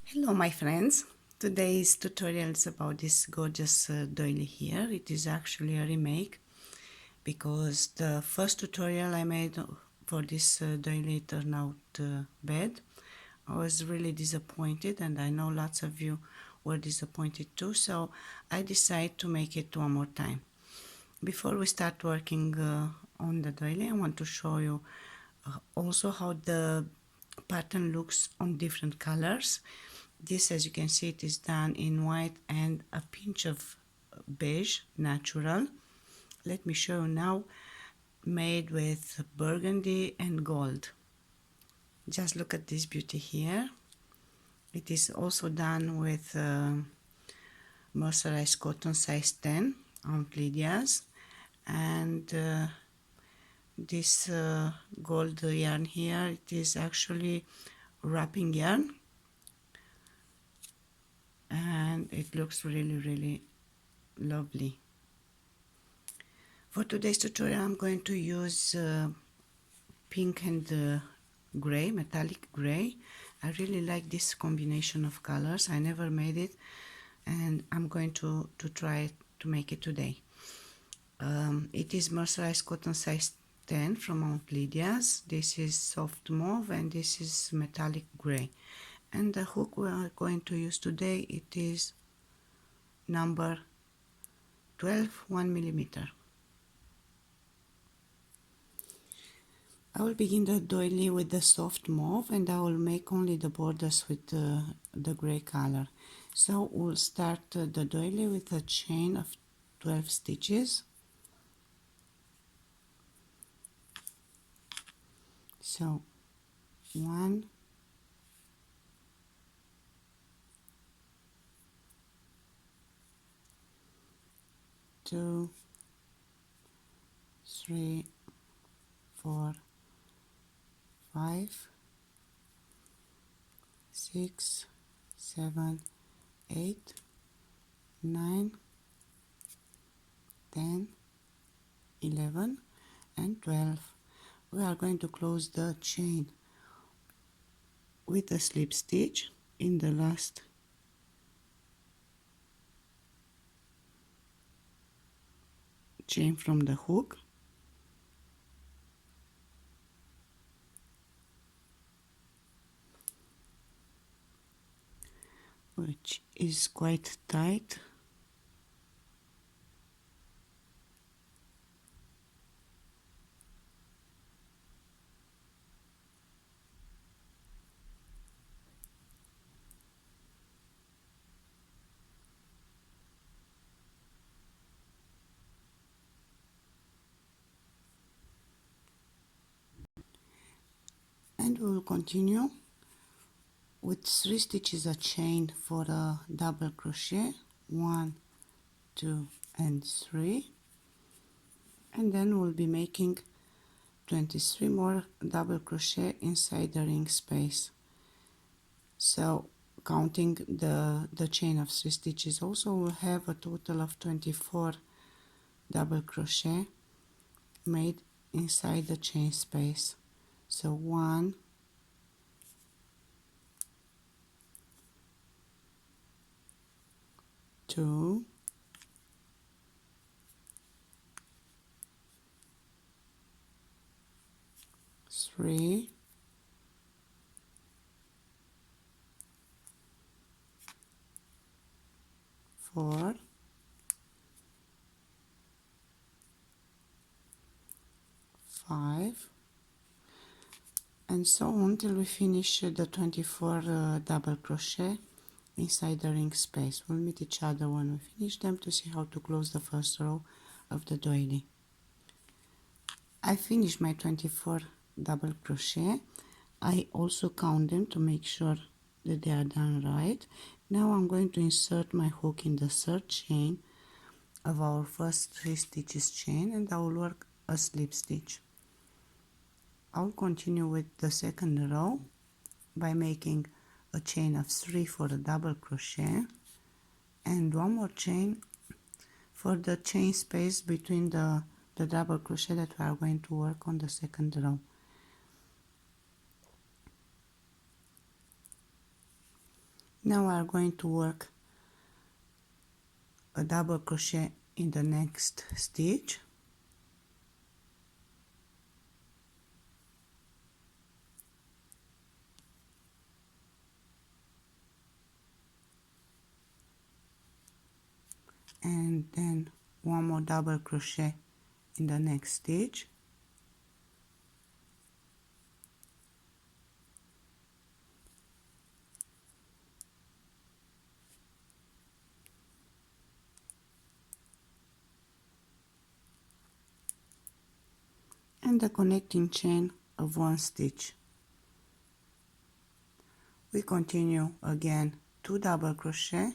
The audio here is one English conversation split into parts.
Hello my friends, today's tutorial is about this gorgeous doily here. It is actually a remake because the first tutorial I made for this doily turned out bad. I was really disappointed and I know lots of you were disappointed too, so I decided to make it one more time. Before we start working on the doily, I want to show you also how the pattern looks on different colors. This, as you can see, it is done in white and a pinch of beige, natural. Let me show you now, made with burgundy and gold. Just look at this beauty here. It is also done with mercerized cotton size 10 on Lydia's, and this gold yarn here, it is actually wrapping yarn, and it looks really lovely. For today's tutorial I'm going to use pink and gray, metallic gray. I really like this combination of colors. I never made it and I'm going to try to make it today. It is mercerized cotton size 10 from Mount Lydia's. This is soft mauve and this is metallic gray. And the hook we are going to use today, it is number 12, 1 millimeter. I will begin the doily with the soft mauve and I will make only the borders with the gray color. So we'll start the doily with a chain of 12 stitches. So 1, 2, 3, 4, 5, 6, 7, 8, 9, 10, 11 and 12. We are going to close the chain with a slip stitch in the last chain from the hook, which is quite tight. And we will continue with 3 stitches a chain for a double crochet, 1, 2 and 3, and then we'll be making 23 more double crochet inside the ring space. So counting the chain of 3 stitches, also we'll have a total of 24 double crochet made inside the chain space. So 1, 2, 3, 4, 5, and so on till we finish the 24 double crochet inside the ring space. We'll meet each other when we finish them to see how to close the first row of the doily. I finished my 24 double crochet. I also count them to make sure that they are done right. Now I'm going to insert my hook in the third chain of our first 3 stitches chain and I will work a slip stitch. I'll continue with the second row by making a chain of 3 for a double crochet and one more chain for the chain space between the double crochet that we are going to work on the second row. Now we are going to work a double crochet in the next stitch, and then one more double crochet in the next stitch, and the connecting chain of one stitch. We continue again 2 double crochet.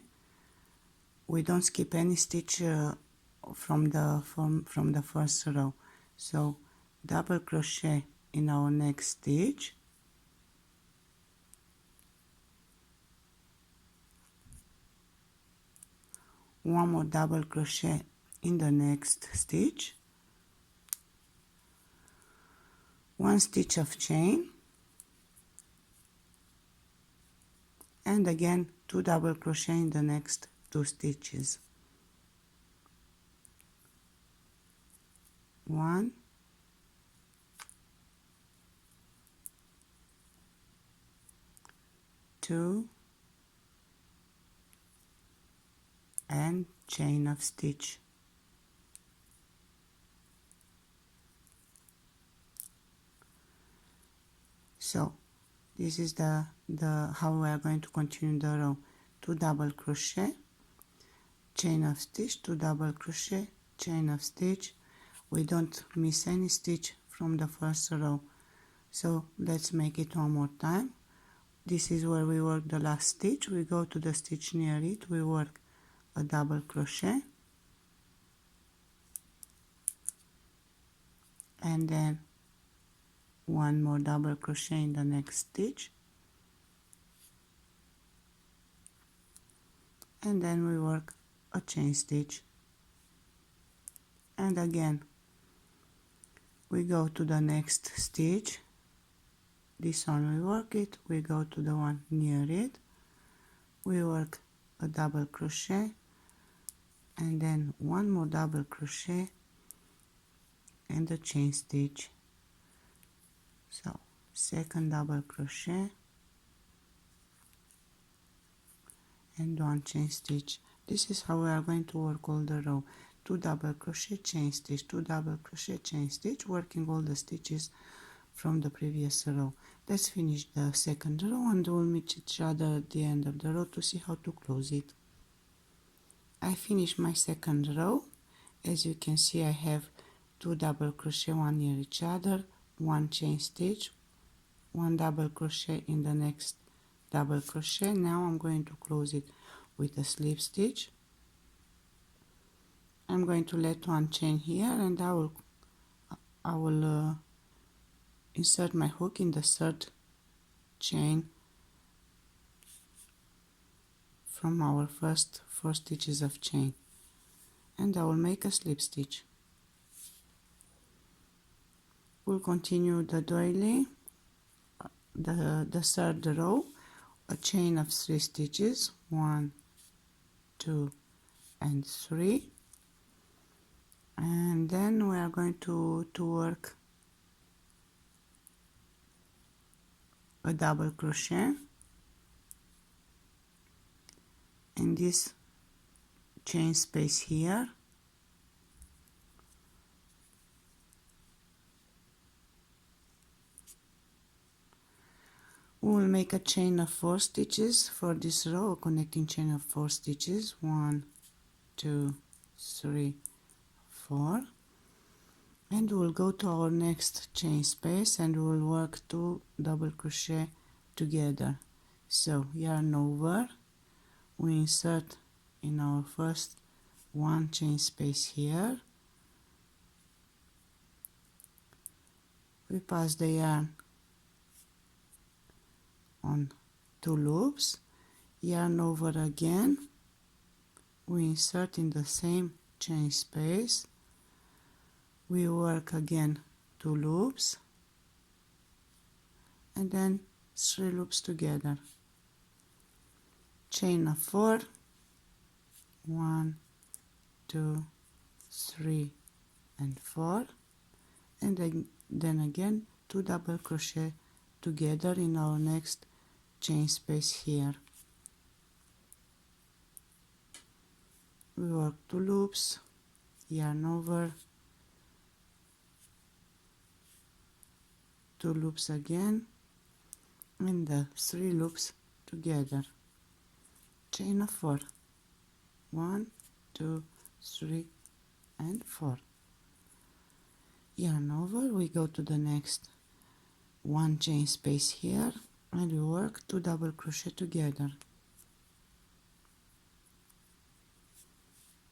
We don't skip any stitch from the first row, so double crochet in our next stitch, one more double crochet in the next stitch, one stitch of chain, and again 2 double crochet in the next 2 stitches, 1, 2, and chain of stitch. So this is the how we are going to continue the row: 2 double crochet, chain of stitch, 2 double crochet, chain of stitch. We don't miss any stitch from the first row. So let's make it one more time. This is where we work the last stitch. We go to the stitch near it, we work a double crochet, and then one more double crochet in the next stitch, and then we work a chain stitch, and again we go to the next stitch. This one we work it, we go to the one near it, we work a double crochet, and then one more double crochet and a chain stitch. So second double crochet and one chain stitch. This is how we are going to work all the row: 2 double crochet, chain stitch, 2 double crochet, chain stitch, working all the stitches from the previous row. Let's finish the second row and we'll meet each other at the end of the row to see how to close it. I finished my second row. As you can see, I have 2 double crochet, one near each other, one chain stitch, one double crochet in the next double crochet. Now I'm going to close it with a slip stitch. I'm going to let one chain here, and I will insert my hook in the third chain from our first 4 stitches of chain, and I will make a slip stitch. We'll continue the doily, the third row, a chain of 3 stitches, 1, 2, and 3, and then we are going to work a double crochet in this chain space here. We will make a chain of 4 stitches for this row, a connecting chain of 4 stitches, 1, 2, 3, 4, and we'll go to our next chain space and we'll work 2 double crochet together. So yarn over, we insert in our first 1 chain space here, we pass the yarn on 2 loops, yarn over again, we insert in the same chain space, we work again 2 loops, and then 3 loops together. chain of 4, 1, 2, 3 and 4, and then again 2 double crochet together in our next chain space here. We work 2 loops, yarn over, 2 loops again, and the 3 loops together, chain of 4, 1, 2, 3 and 4, yarn over, we go to the next 1 chain space here and we work 2 double crochet together.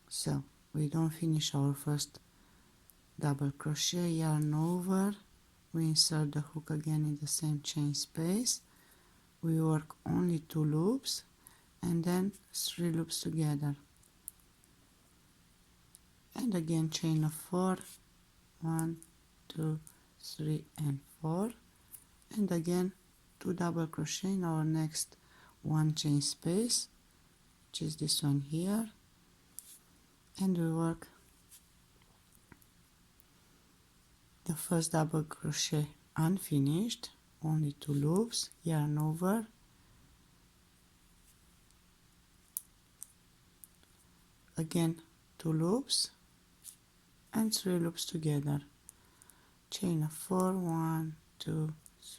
So we don't finish our first double crochet, yarn over, we insert the hook again in the same chain space, we work only 2 loops and then 3 loops together, and again chain of 4, 1, 2, 3 and 4, and again 2 double crochet in our next 1 chain space, which is this one here, and we work the first double crochet unfinished, only 2 loops, yarn over, again 2 loops and 3 loops together, chain of 4, 1, 2,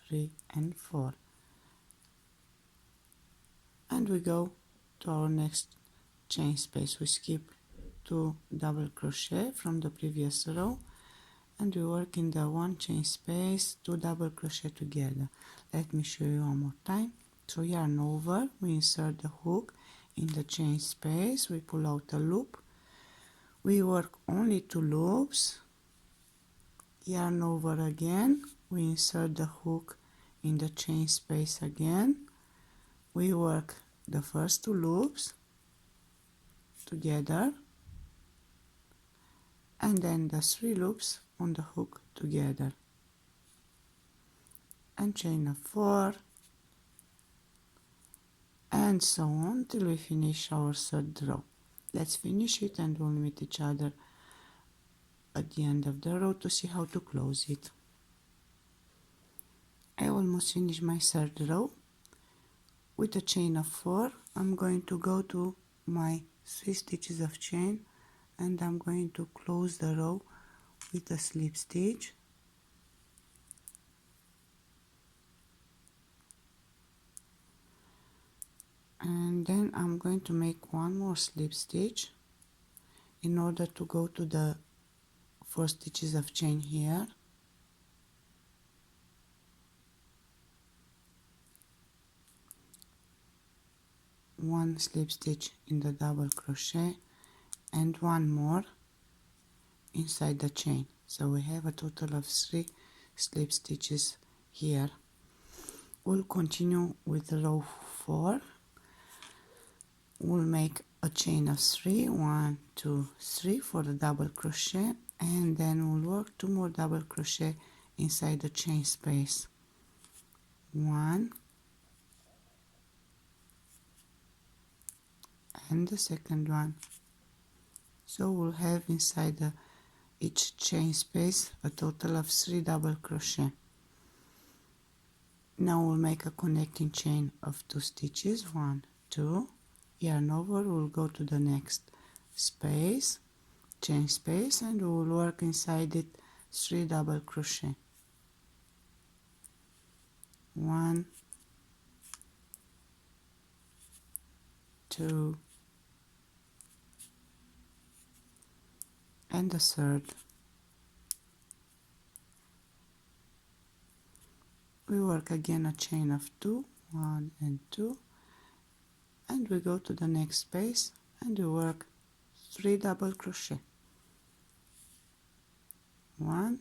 3 and 4, and we go to our next chain space. We skip 2 double crochet from the previous row and we work in the 1 chain space, 2 double crochet together. Let me show you one more time. So yarn over, we insert the hook in the chain space, we pull out a loop, we work only 2 loops, yarn over again, we insert the hook in the chain space again, we work the first 2 loops together and then the 3 loops on the hook together, and chain of 4 and so on till we finish our 3rd row. Let's finish it and we'll meet each other at the end of the row to see how to close it. I almost finished my 3rd row. With a chain of 4 I'm going to go to my 3 stitches of chain and I'm going to close the row with a slip stitch, and then I'm going to make one more slip stitch in order to go to the 4 stitches of chain here, one slip stitch in the double crochet and one more inside the chain, so we have a total of 3 slip stitches here. We'll continue with row 4. We'll make a chain of 3, 1, 2, 3 for the double crochet, and then we'll work 2 more double crochet inside the chain space, 1 and the second one. So we'll have inside each chain space a total of 3 double crochet. Now we'll make a connecting chain of 2 stitches, 1, 2, yarn over, we'll go to the next space, chain space, and we will work inside it 3 double crochet, 1, 2 and the 3rd. We work again a chain of 2, 1 and 2, and we go to the next space and we work 3 double crochet, 1,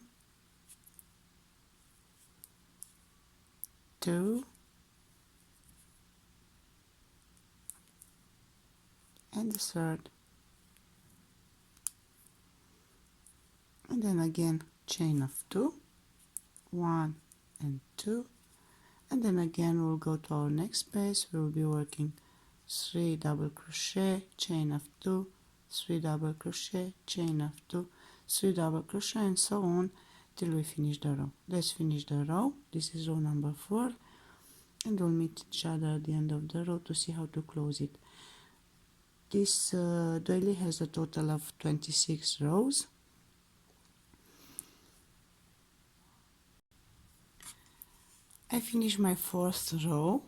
2 and the 3rd, and then again chain of 2, 1 and 2, and then again we'll go to our next space. We'll be working 3 double crochet, chain of 2, 3 double crochet, chain of 2, 3 double crochet, and so on till we finish the row. Let's finish the row. This is row number 4, and we'll meet each other at the end of the row to see how to close it. This doily has a total of 26 rows. I finished my 4th row.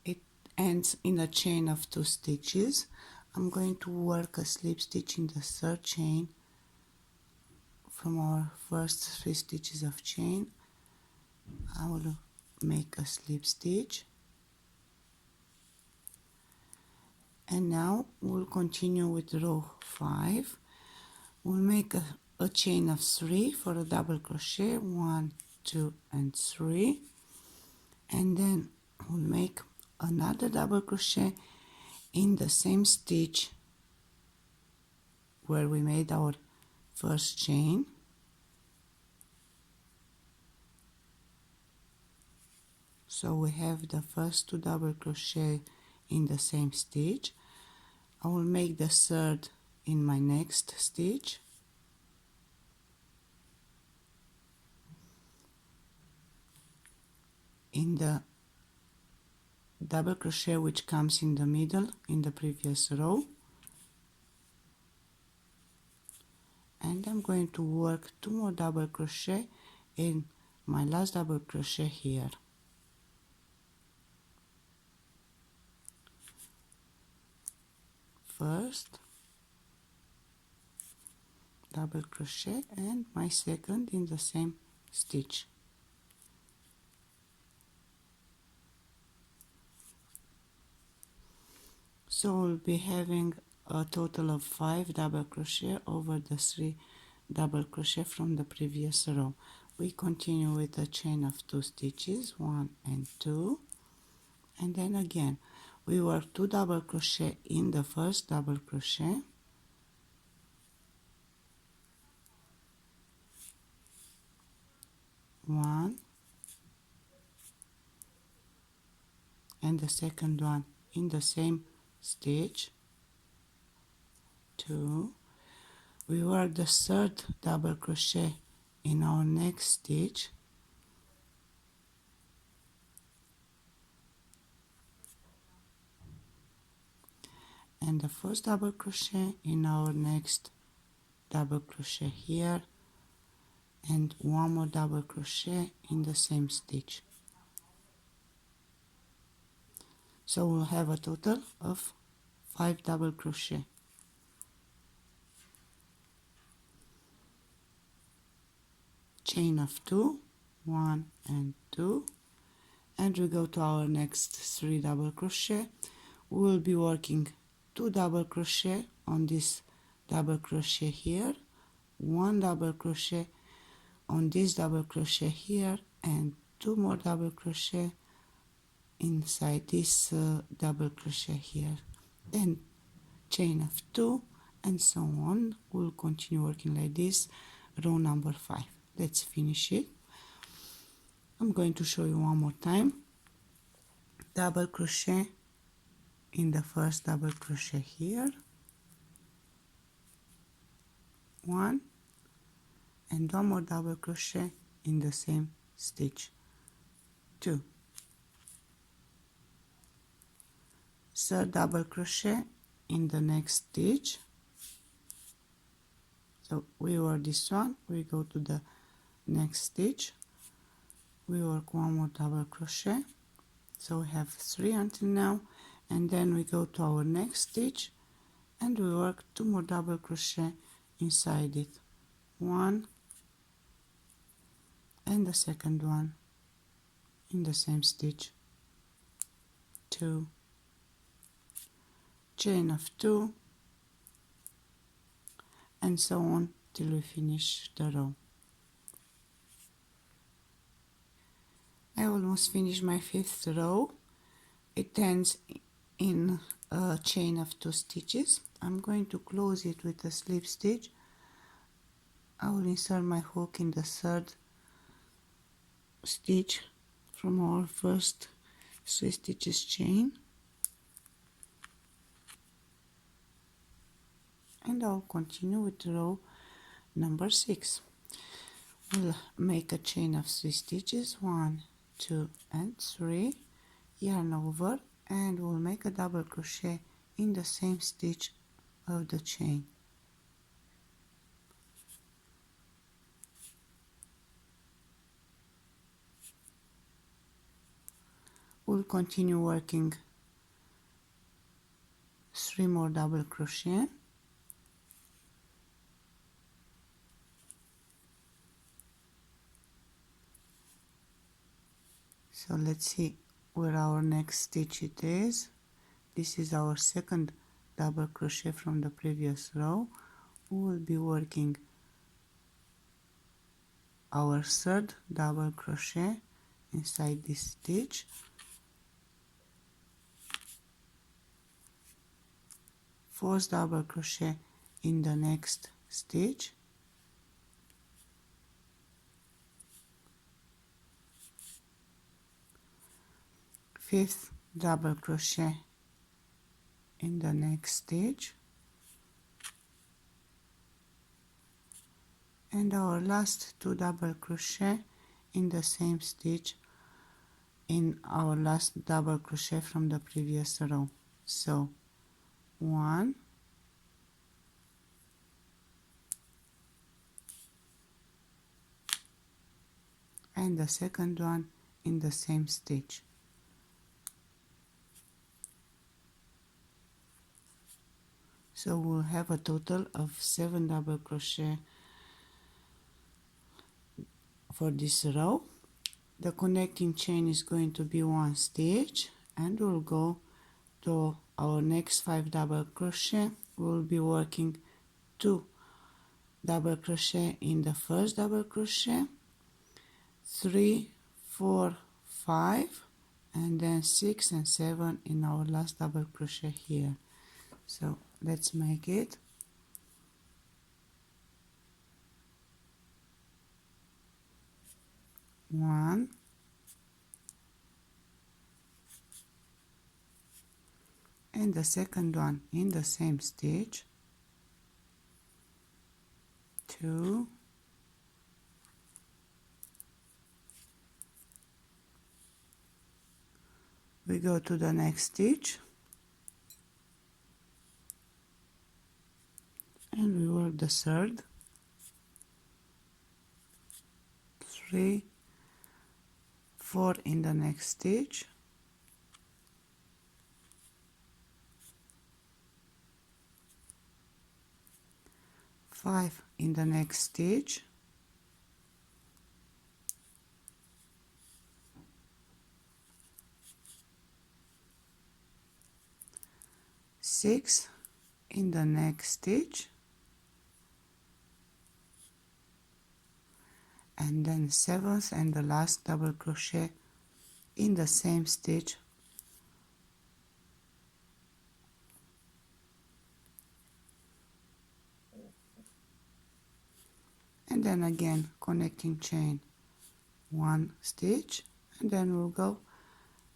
It ends in a chain of 2 stitches. I'm going to work a slip stitch in the 3rd chain from our first 3 stitches of chain. I will make a slip stitch, and now we'll continue with row 5. We'll make a chain of 3 for a double crochet, 1, 2 and 3, and then we'll make another double crochet in the same stitch where we made our first chain. So we have the first 2 double crochet in the same stitch. I will make the 3rd in my next stitch, in the double crochet which comes in the middle in the previous row, and I'm going to work 2 more double crochet in my last double crochet here. First double crochet and my second in the same stitch. So we'll be having a total of 5 double crochet over the 3 double crochet from the previous row. We continue with a chain of 2 stitches, 1 and 2, and then again we work 2 double crochet in the first double crochet, one, and the second one in the same stitch, 2. We work the 3rd double crochet in our next stitch, and the first double crochet in our next double crochet here, and 1 more double crochet in the same stitch. So we'll have a total of 5 double crochet. Chain of 2, 1 and 2, and we go to our next 3 double crochet. We will be working 2 double crochet on this double crochet here, 1 double crochet on this double crochet here, and 2 more double crochet inside this double crochet here, then chain of 2, and so on. We'll continue working like this, row number 5. Let's finish it. I'm going to show you one more time. Double crochet in the first double crochet here, 1, and 1 more double crochet in the same stitch, 2. 3rd double crochet in the next stitch. So we work this one, we go to the next stitch, we work 1 more double crochet, so we have 3 until now, and then we go to our next stitch and we work 2 more double crochet inside it, 1 and the second one in the same stitch, 2, chain of 2, and so on till we finish the row. I almost finished my 5th row. It ends in a chain of 2 stitches. I'm going to close it with a slip stitch. I will insert my hook in the 3rd stitch from our first 3 stitches chain, and I'll continue with row number 6. We'll make a chain of 3 stitches, 1, 2 and 3, yarn over, and we'll make a double crochet in the same stitch of the chain. We'll continue working 3 more double crochet. So let's see where our next stitch it is. This is our second double crochet from the previous row. We will be working our third double crochet inside this stitch, fourth double crochet in the next stitch, fifth double crochet in the next stitch, and our last 2 double crochet in the same stitch in our last double crochet from the previous row. So 1, and the second one in the same stitch. So we'll have a total of 7 double crochet for this row. The connecting chain is going to be 1 stitch, and we'll go to our next 5 double crochet. We'll be working 2 double crochet in the first double crochet, 3, 4, 5, and then 6 and 7 in our last double crochet here. So let's make it. One, and the second one in the same stitch, 2, we go to the next stitch and we work the third, 3, 4 in the next stitch, 5 in the next stitch, 6 in the next stitch, and then 7th and the last double crochet in the same stitch, and then again connecting chain 1 stitch, and then we'll go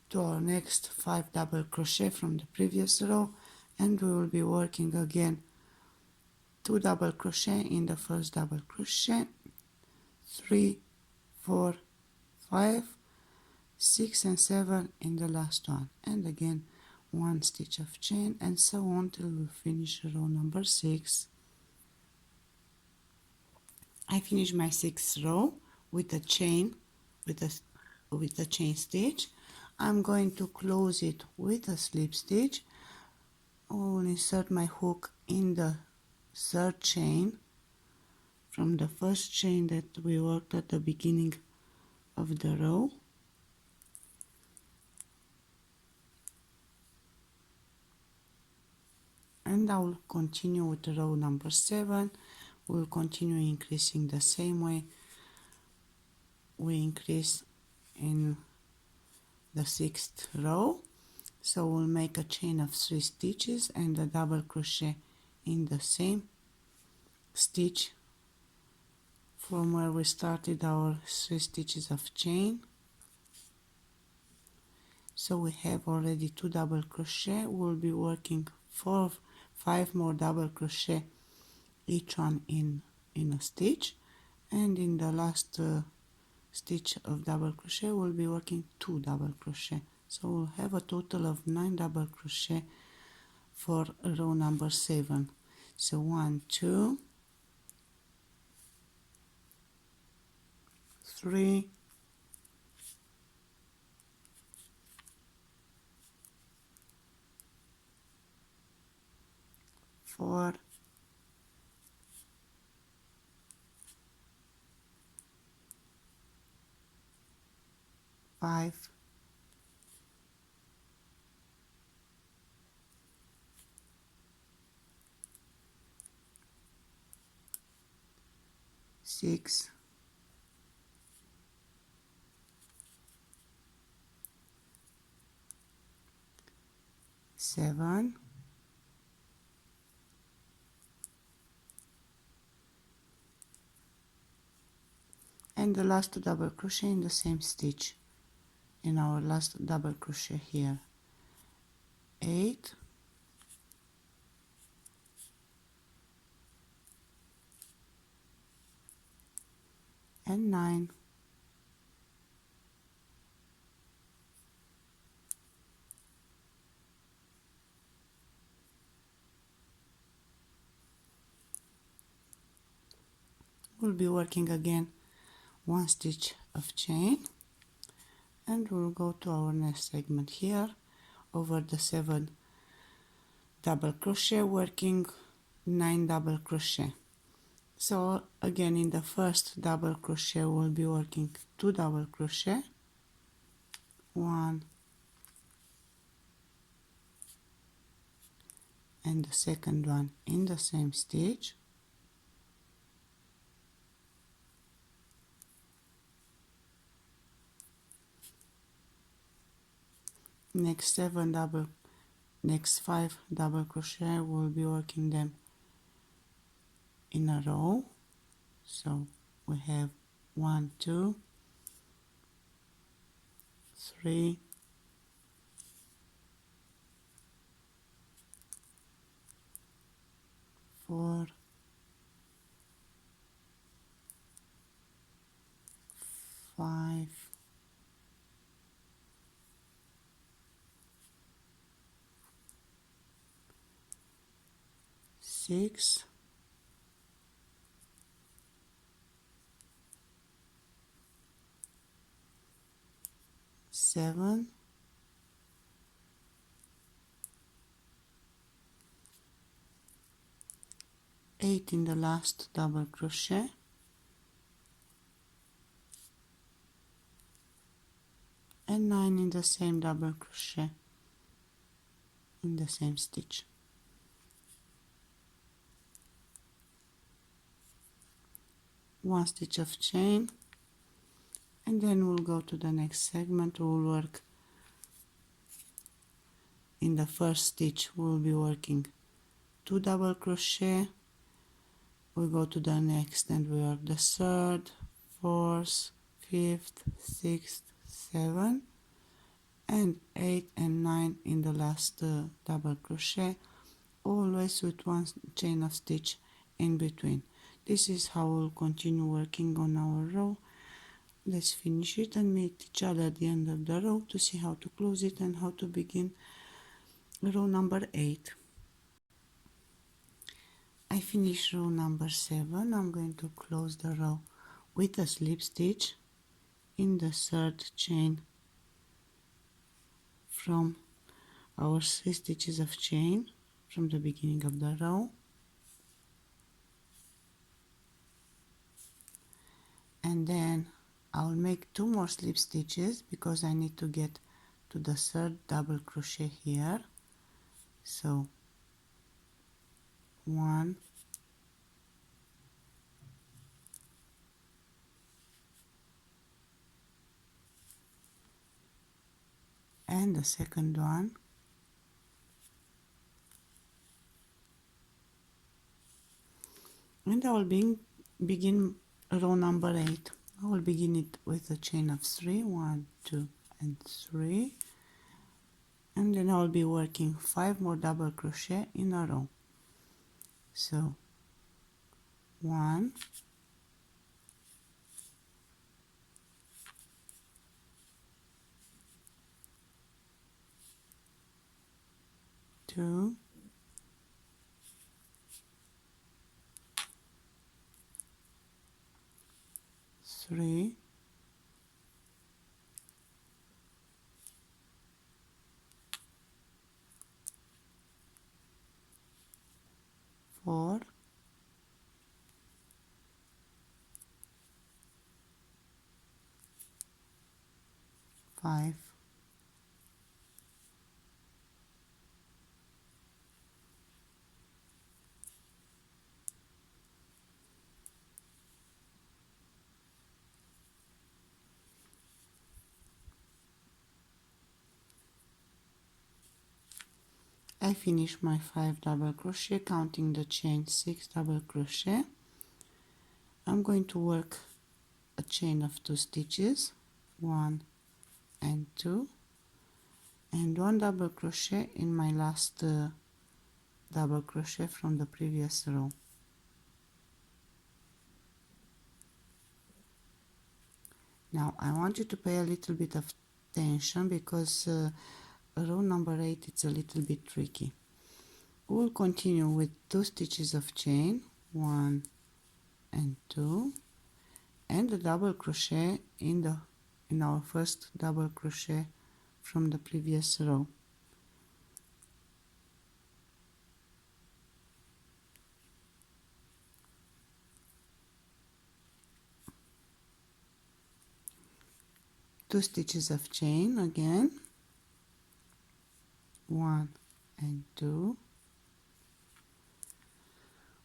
to our next 5 double crochet from the previous row, and we will be working again 2 double crochet in the first double crochet, 3, 4, 5, 6 and 7 in the last one, and again 1 stitch of chain, and so on till we finish row number 6. I finished my 6th row with a chain, with a chain stitch. I'm going to close it with a slip stitch. I will insert my hook in the 3rd chain from the first chain that we worked at the beginning of the row. And I will continue with row number 7. We'll continue increasing the same way we increase in the 6th row. So we'll make a chain of 3 stitches and a double crochet in the same stitch from where we started our 3 stitches of chain. So we have already 2 double crochet. We'll be working 5 more double crochet each one in a stitch, and in the last stitch of double crochet we'll be working 2 double crochet, so we'll have a total of 9 double crochet for row number 7. So 1 2 3 4 5 6 7 and the last double crochet in the same stitch, in our last double crochet here, 8 and 9. We'll be working again 1 stitch of chain, and we'll go to our next segment here over the 7 double crochet, working 9 double crochet. So again, in the first double crochet we'll be working 2 double crochet, 1 and the second one in the same stitch, next 5 double crochet we'll be working them in a row. So we have 1 2 3 4 5 6 7 8 in the last double crochet, and 9 in the same double crochet in the same stitch. One stitch of chain, and then we'll go to the next segment. We'll work in the first stitch, we'll be working 2 double crochet, we go to the next and we work the 3rd, 4th, 5th, 6th, 7th and 8 and 9 in the last double crochet, always with 1 chain of stitch in between. This is how we'll continue working on our row. Let's finish it and meet each other at the end of the row to see how to close it and how to begin row number 8. I finished row number 7. I'm going to close the row with a slip stitch in the 3rd chain from our 3 stitches of chain from the beginning of the row, and then I'll make 2 more slip stitches because I need to get to the 3rd double crochet here. So 1 and the second one, and I will begin row number 8. I will begin it with a chain of 3, 1, 2 and 3, and then I will be working 5 more double crochet in a row. So 1, 2, 3, 4, 5, I finish my 5 double crochet, counting the chain 6 double crochet. I'm going to work a chain of 2 stitches, 1 and 2, and 1 double crochet in my last double crochet from the previous row. Now I want you to pay a little bit of attention because row number 8 it's a little bit tricky. We'll continue with 2 stitches of chain, 1 and 2, and a double crochet in our first double crochet from the previous row. Two stitches of chain again, 1 and 2.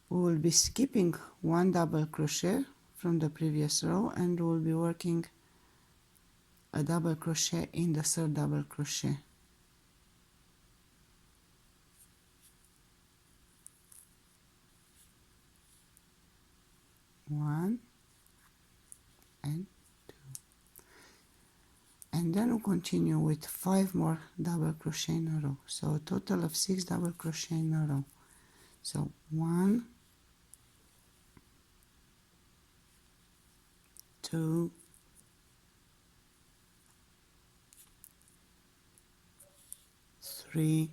We will be skipping 1 double crochet from the previous row and we'll be working a double crochet in the third double crochet. One and 2, and then we'll continue with 5 more double crochet in a row, so a total of 6 double crochet in a row. So 1, 2, 3,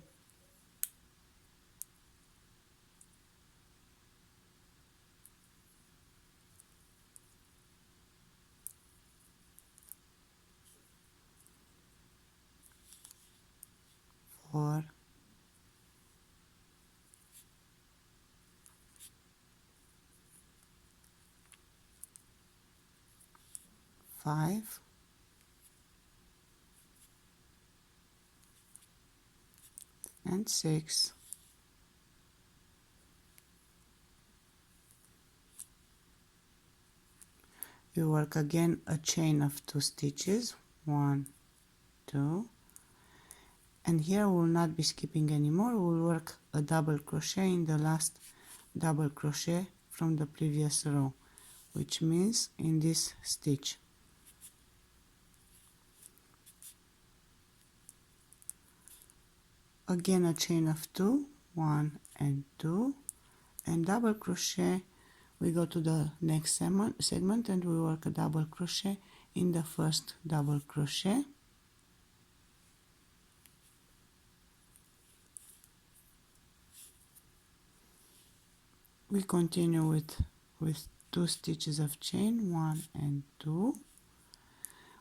4, 5, and 6. We work again a chain of 2 stitches, 1, 2, and here we will not be skipping anymore. We will work a double crochet in the last double crochet from the previous row, which means in this stitch. Again a chain of 2, 1 and 2, and double crochet. We go to the next segment and we work a double crochet in the first double crochet. We continue with 2 stitches of chain, 1 and 2.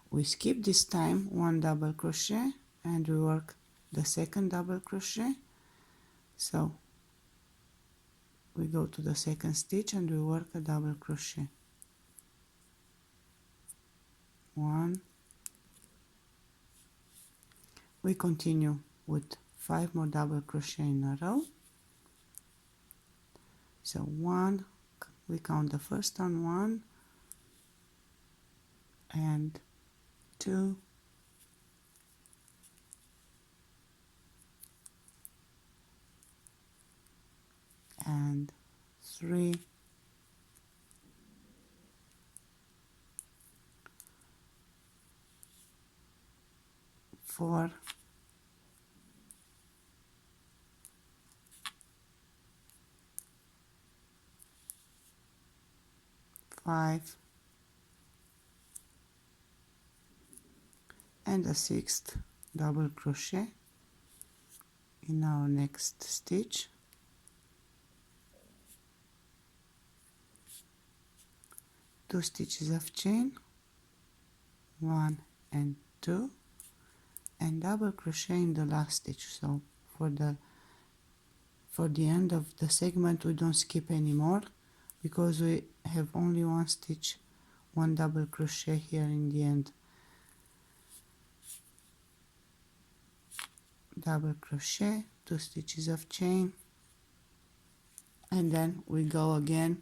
We skip this time 1 double crochet and we work the second double crochet. So we go to the second stitch and we work a double crochet. 1. We continue with 5 more double crochet in a row. So 1, we count the first one, 1 and 2 and 3 4 5 and a sixth double crochet in our next stitch, 2 stitches of chain, 1 and 2, and double crochet in the last stitch. So for the end of the segment we don't skip anymore, because we have only one stitch, one double crochet here in the end. Double crochet, 2 stitches of chain, and then we go again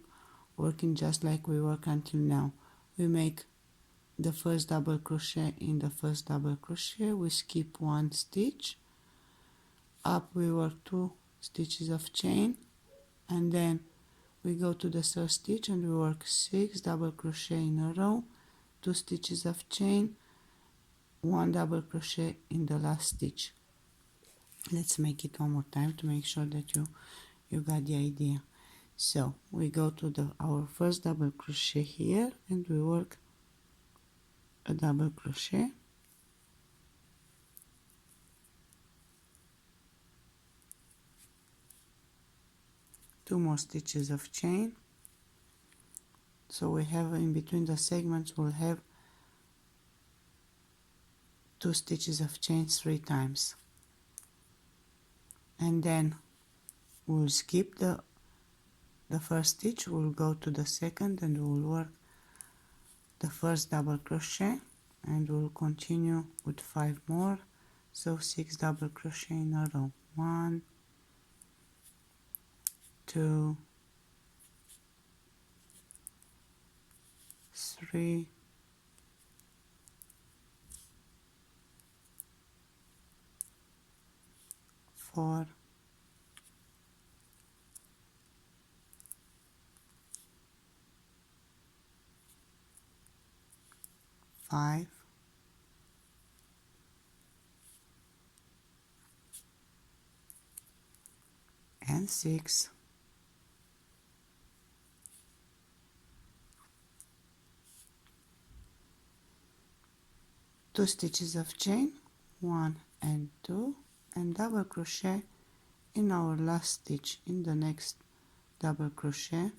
working just like we work until now. We make the first double crochet in the first double crochet, we skip 1 stitch, up we work 2 stitches of chain, and then we go to the third stitch and we work 6 double crochet in a row, 2 stitches of chain, 1 double crochet in the last stitch. Let's make it one more time to make sure that you got the idea. So we go to our first double crochet here and we work a double crochet, two more stitches of chain. So we have in between the segments, we'll have 2 stitches of chain 3 times, and then we'll skip the first stitch, we'll go to the second and we'll work the first double crochet, and we'll continue with 5 more, so 6 double crochet in a row, 1, 2, 3, 4, 5, and 6. Two stitches of chain, 1 and 2, and double crochet in our last stitch in the next double crochet,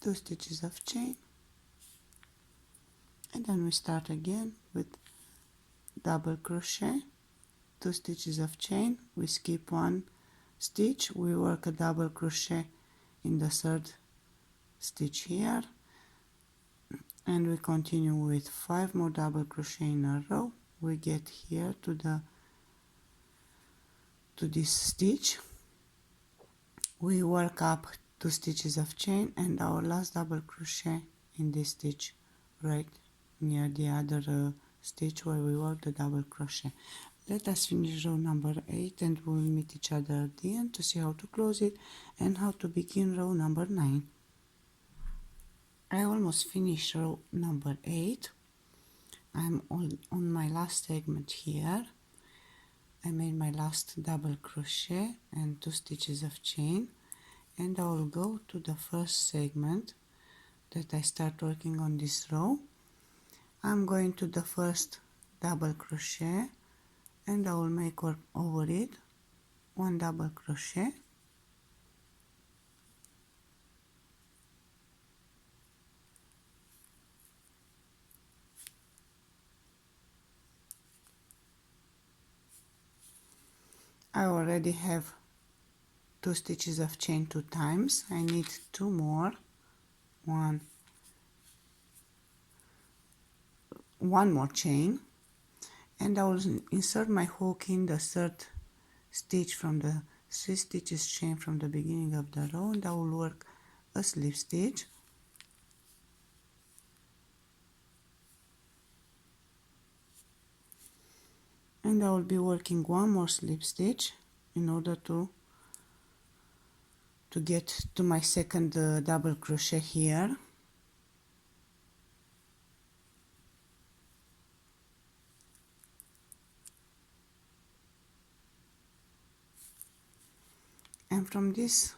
two stitches of chain, and then we start again with double crochet, 2 stitches of chain, we skip 1 stitch, we work a double crochet in the third stitch here, and we continue with 5 more double crochet in a row. We get here to this stitch, we work up 2 stitches of chain and our last double crochet in this stitch right near the other stitch where we work the double crochet. Let us finish row number 8 and we'll meet each other at the end to see how to close it and how to begin row number 9. I almost finished row number 8. I'm on my last segment here. I made my last double crochet and 2 stitches of chain, and I will go to the first segment that I start working on this row. I'm going to the first double crochet and I will make over it 1 double crochet, I already have 2 stitches of chain 2 times. I need 2 more, one more chain, and I will insert my hook in the third stitch from the 3 stitches chain from the beginning of the row, and I will work a slip stitch, and I will be working 1 more slip stitch in order to get to my second double crochet here. And from this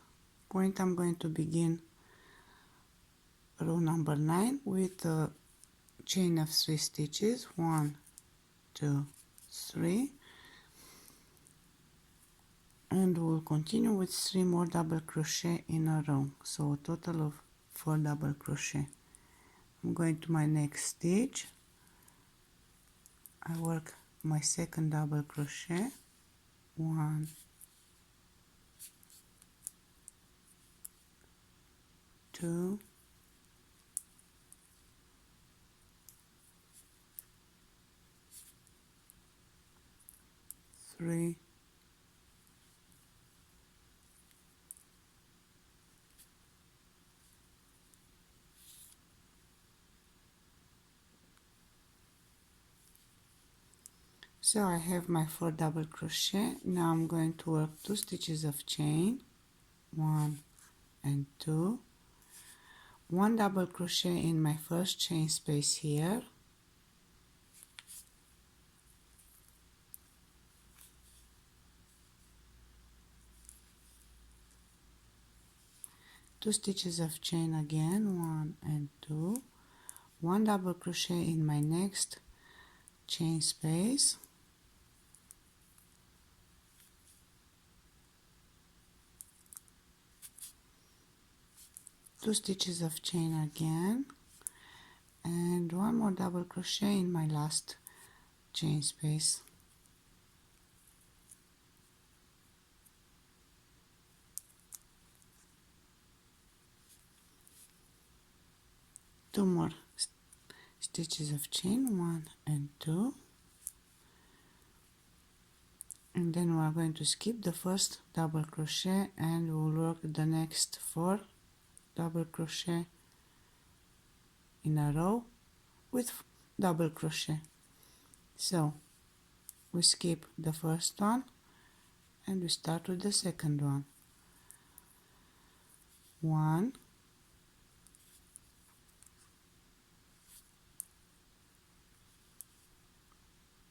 point I'm going to begin row number 9 with a chain of 3 stitches, 1, 2, 3, and we'll continue with 3 more double crochet in a row, so a total of 4 double crochet. I'm going to my next stitch, I work my second double crochet, 1, 2, 3, 'So I have my 4 double crochet. Now I'm going to work 2 stitches of chain, 1 and 2, 1 double crochet in my first chain space here, 2 stitches of chain again, 1 and 2, 1 double crochet in my next chain space, 2 stitches of chain again, and 1 more double crochet in my last chain space. Two more stitches of chain, 1 and 2, and then we are going to skip the first double crochet and we'll work the next 4 double crochet in a row with double crochet. So we skip the first one and we start with the second one. 1,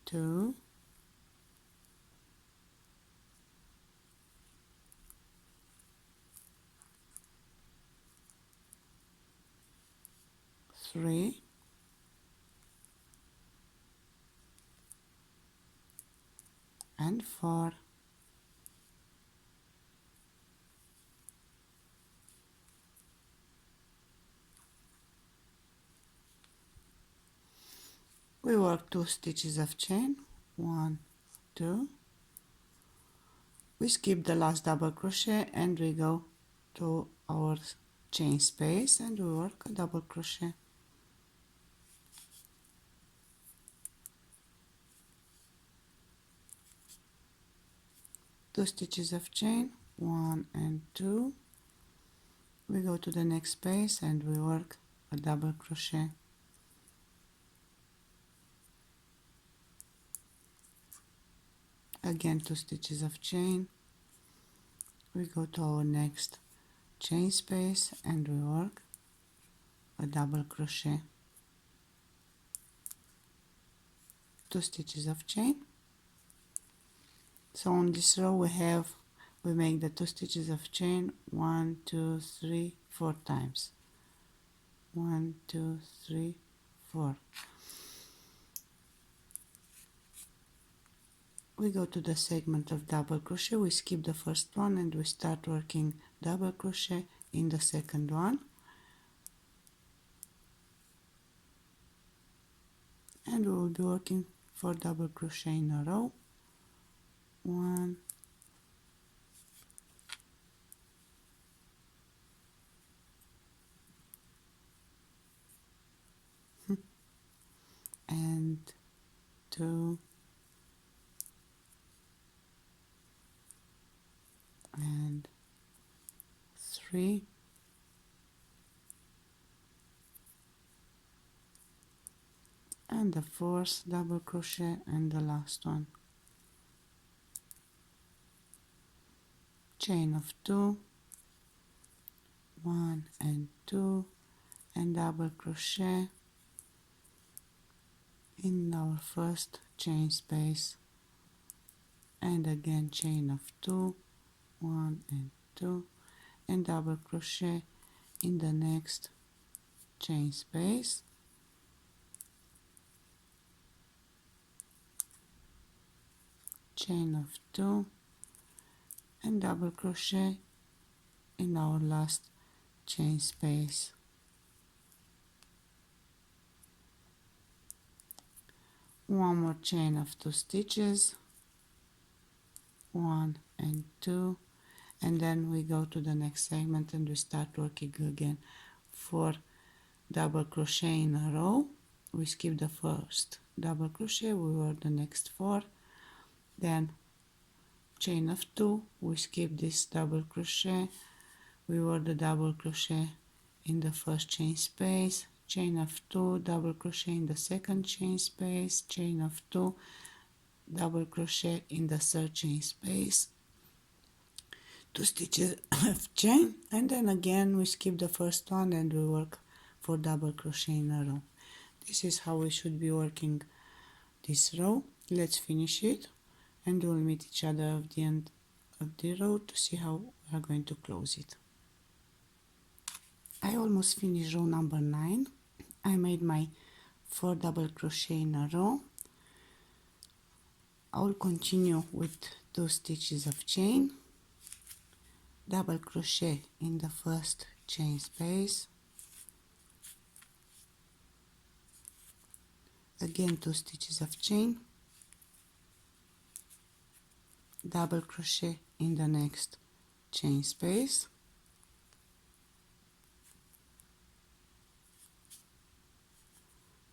2, 3, and 4. We work 2 stitches of chain, 1, 2, we skip the last double crochet and we go to our chain space and we work a double crochet. Two stitches of chain, 1 and 2, we go to the next space and we work a double crochet. Again 2 stitches of chain, we go to our next chain space and we work a double crochet. 2 stitches of chain. So on this row we make the 2 stitches of chain 1, 2, 3, 4 times. 1, 2, 3, 4. We go to the segment of double crochet, we skip the first one and we start working double crochet in the second one, and we will be working 4 double crochet in a row. 1, and 2, and 3, and the 4th double crochet and the last one. Chain of 2, 1 and 2, and double crochet in our first chain space, and again chain of 2, 1 and 2, and double crochet in the next chain space, chain of 2, and double crochet in our last chain space. One more chain of 2 stitches, 1 and 2, and then we go to the next segment and we start working again. 4 double crochet in a row, we skip the first double crochet, we work the next 4, then chain of 2, we skip this double crochet, we work the double crochet in the first chain space, chain of 2, double crochet in the second chain space, chain of 2, double crochet in the third chain space, 2 stitches of chain, and then again we skip the first one and we work 4 double crochet in a row. This is how we should be working this row. Let's finish it and we'll meet each other at the end of the row to see how we are going to close it. I almost finished row number 9. I made my 4 double crochet in a row. I will continue with 2 stitches of chain, double crochet in the first chain space, again 2 stitches of chain, double crochet in the next chain space,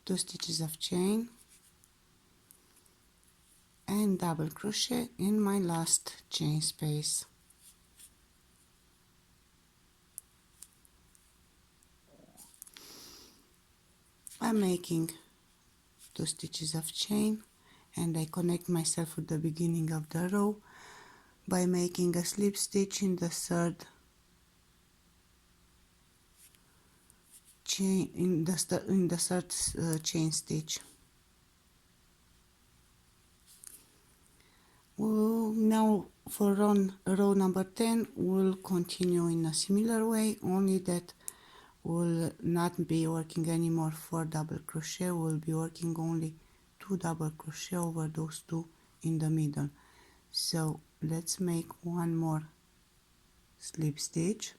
two stitches of chain, and double crochet in my last chain space. I'm making 2 stitches of chain and I connect myself with the beginning of the row by making a slip stitch in the third chain, in the third chain stitch. Now for row number 10 we'll continue in a similar way, only that we'll not be working anymore 4 double crochet, we'll be working only 2 double crochet over those 2 in the middle. So let's make one more slip stitch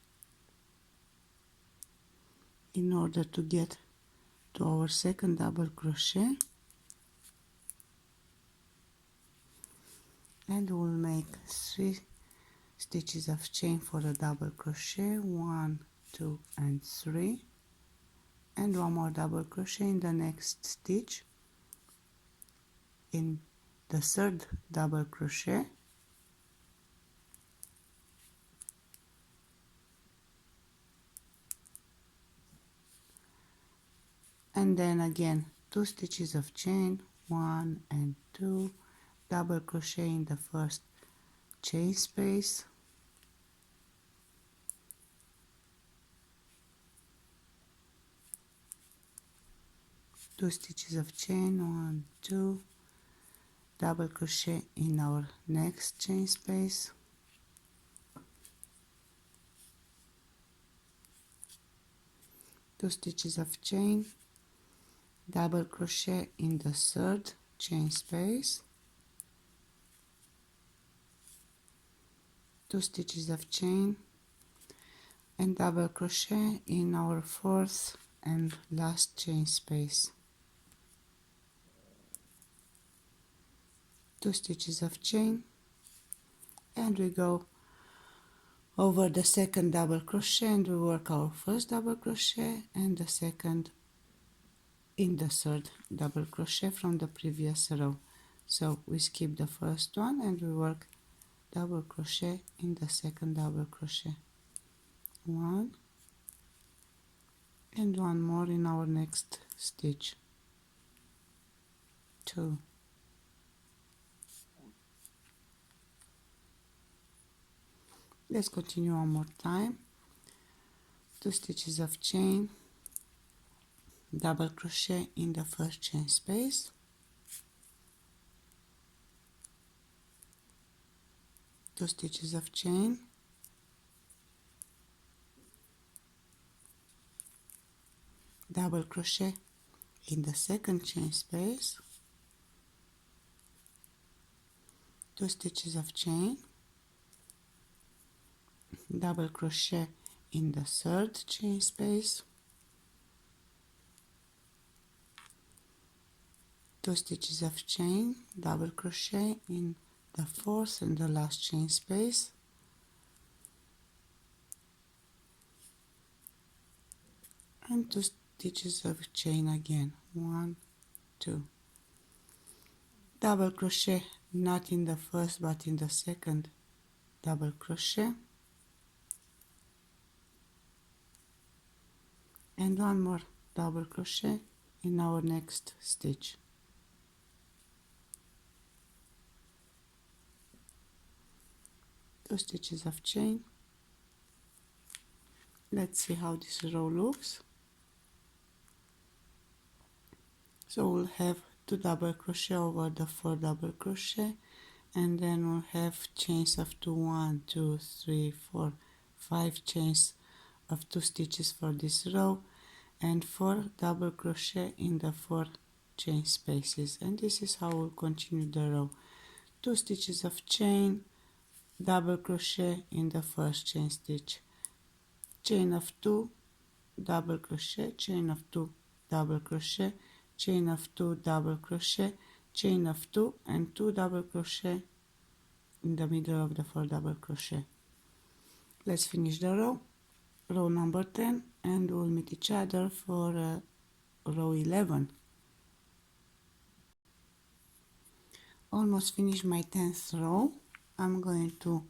in order to get to our second double crochet, and we'll make 3 stitches of chain for a double crochet, 1, 2 and 3, and one more double crochet in the next stitch, in the third double crochet, and then again 2 stitches of chain, 1 and 2, double crochet in the first chain space, two stitches of chain, 1, 2, double crochet in our next chain space, two stitches of chain, double crochet in the third chain space, 2 stitches of chain, and double crochet in our fourth and last chain space, 2 stitches of chain, and we go over the second double crochet and we work our first double crochet and the second in the third double crochet from the previous row. So we skip the first one and we work double crochet in the second double crochet, 1 and one more in our next stitch, 2, let's continue one more time, 2 stitches of chain, double crochet in the first chain space, 2 stitches of chain, double crochet in the second chain space, 2 stitches of chain, double crochet in the third chain space, 2 stitches of chain, double crochet in the fourth and the last chain space, and 2 stitches of chain again, 1, 2, double crochet not in the first but in the second, double crochet, and 1 more double crochet in our next stitch. Two stitches of chain. Let's see how this row looks. So we'll have 2 double crochet over the 4 double crochet, and then we'll have chains of 2, 1, 2, 3, 4, 5 chains of 2 stitches for this row, and 4 double crochet in the 4 chain spaces, and this is how we'll continue the row. 2 stitches of chain, double crochet in the first chain stitch, chain of 2, double crochet, chain of 2, double crochet, chain of 2, double crochet, chain of 2, and 2 double crochet in the middle of the 4 double crochet. Let's finish the row number 10, and we'll meet each other for row 11. Almost finished my 10th row. I'm going to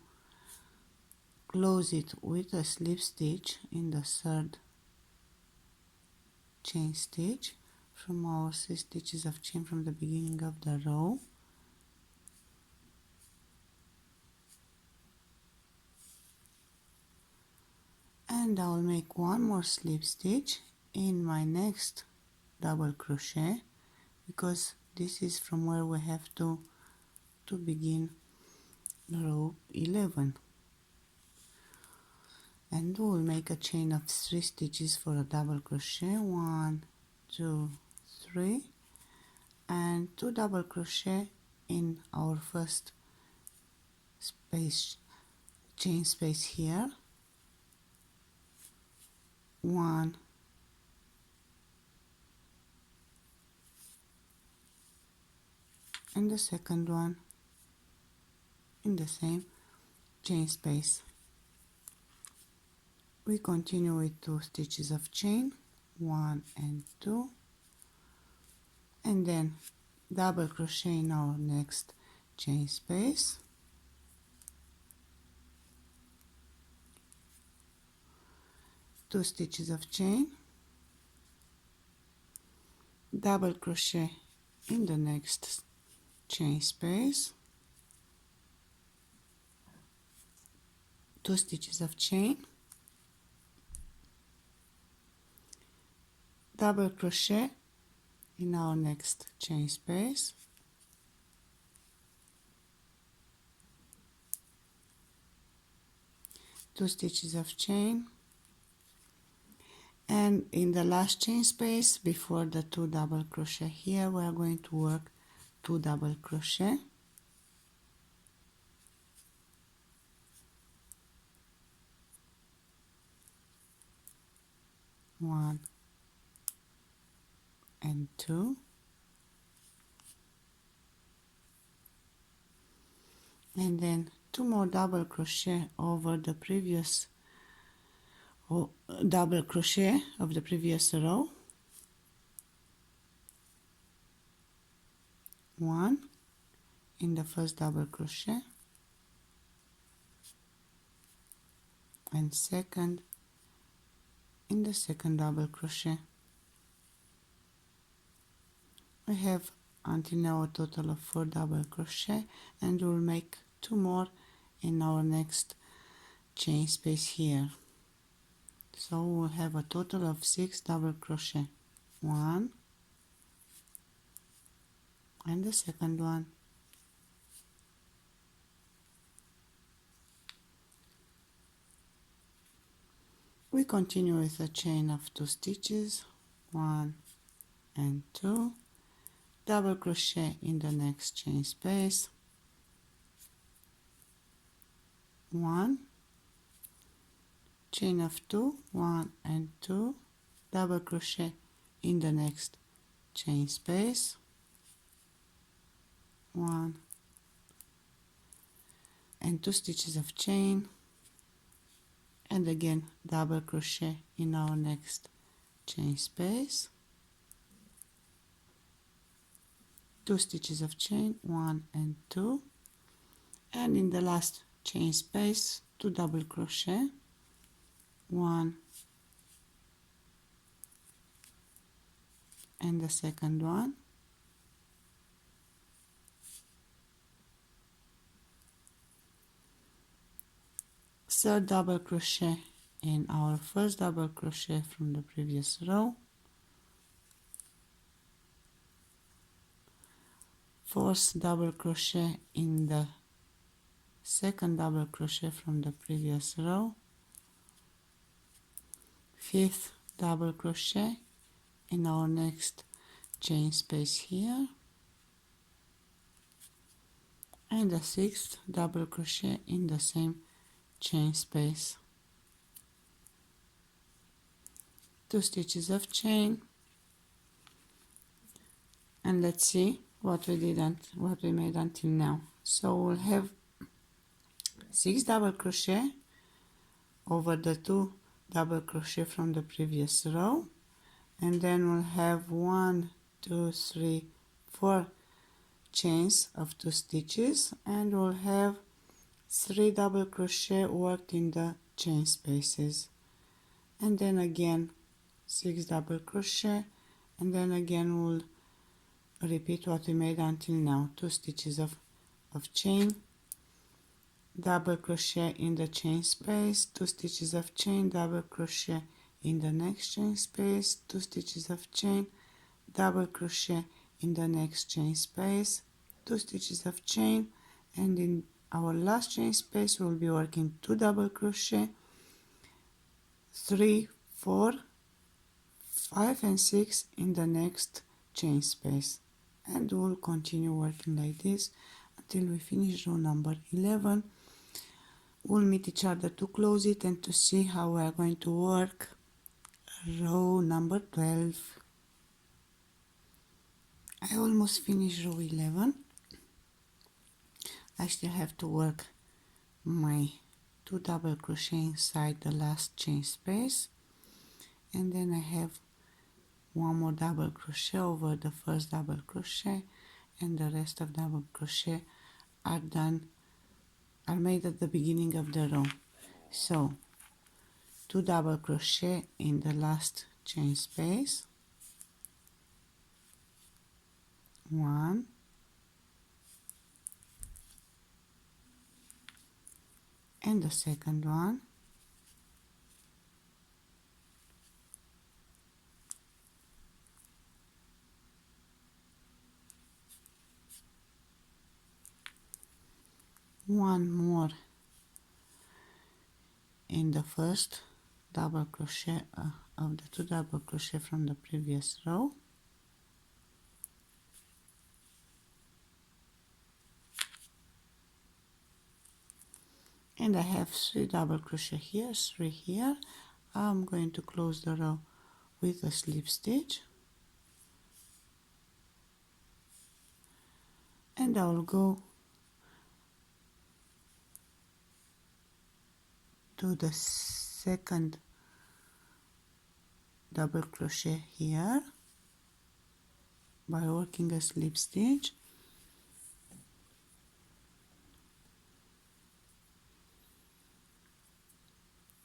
close it with a slip stitch in the third chain stitch from our 6 stitches of chain from the beginning of the row. And I'll make 1 more slip stitch in my next double crochet, because this is from where we have to begin row 11. And we'll make a chain of 3 stitches for a double crochet, 1, 2, 3, and 2 double crochet in our first space, chain space here, 1, and the second one in the same chain space. We continue with 2 stitches of chain, 1 and 2, and then double crochet in our next chain space, two stitches of chain, double crochet in the next chain space, 2 stitches of chain, double crochet in our next chain space, two stitches of chain, and in the last chain space before the 2 double crochet here we are going to work 2 double crochet, one and 2, and then 2 more double crochet over the previous double crochet of the previous row, 1 in the first double crochet and second in the second double crochet. We have until now a total of 4 double crochet, and we'll make 2 more in our next chain space here. So we'll have a total of 6 double crochet, 1 and the second one, we continue with a chain of 2 stitches, 1 and 2, double crochet in the next chain space, 1, chain of 2, 1 and 2, double crochet in the next chain space, 1 and 2 stitches of chain, and again double crochet in our next chain space, 2 stitches of chain, 1 and 2, and in the last chain space 2 double crochet, 1 and the second one, third double crochet in our first double crochet from the previous row, fourth double crochet in the second double crochet from the previous row, fifth double crochet in our next chain space here, and the sixth double crochet in the same chain space, 2 stitches of chain, and let's see what we did and what we made until now. So we'll have 6 double crochet over the 2 double crochet from the previous row, and then we'll have 1, 2, 3, 4 chains of 2 stitches, and we'll have 3 double crochet worked in the chain spaces, and then again 6 double crochet, and then again we'll repeat what we made until now, 2 stitches of chain, double crochet in the chain space, 2 stitches of chain, double crochet in the next chain space, 2 stitches of chain, double crochet in the next chain space, 2 stitches of chain, and in our last chain space we'll be working 2 double crochet, 3, 4, 5 and 6 in the next chain space, and we'll continue working like this until we finish row number 11. We'll meet each other to close it and to see how we are going to work row number 12. I almost finished row 11. I still have to work my 2 double crochet inside the last chain space, and then I have 1 more double crochet over the first double crochet, and the rest of double crochet are made at the beginning of the row. So 2 double crochet in the last chain space, 1, and the second one, 1 more in the first double crochet of the 2 double crochet from the previous row, and I have 3 double crochet here, 3 here. I'm going to close the row with a slip stitch, and I will go to the second double crochet here by working a slip stitch,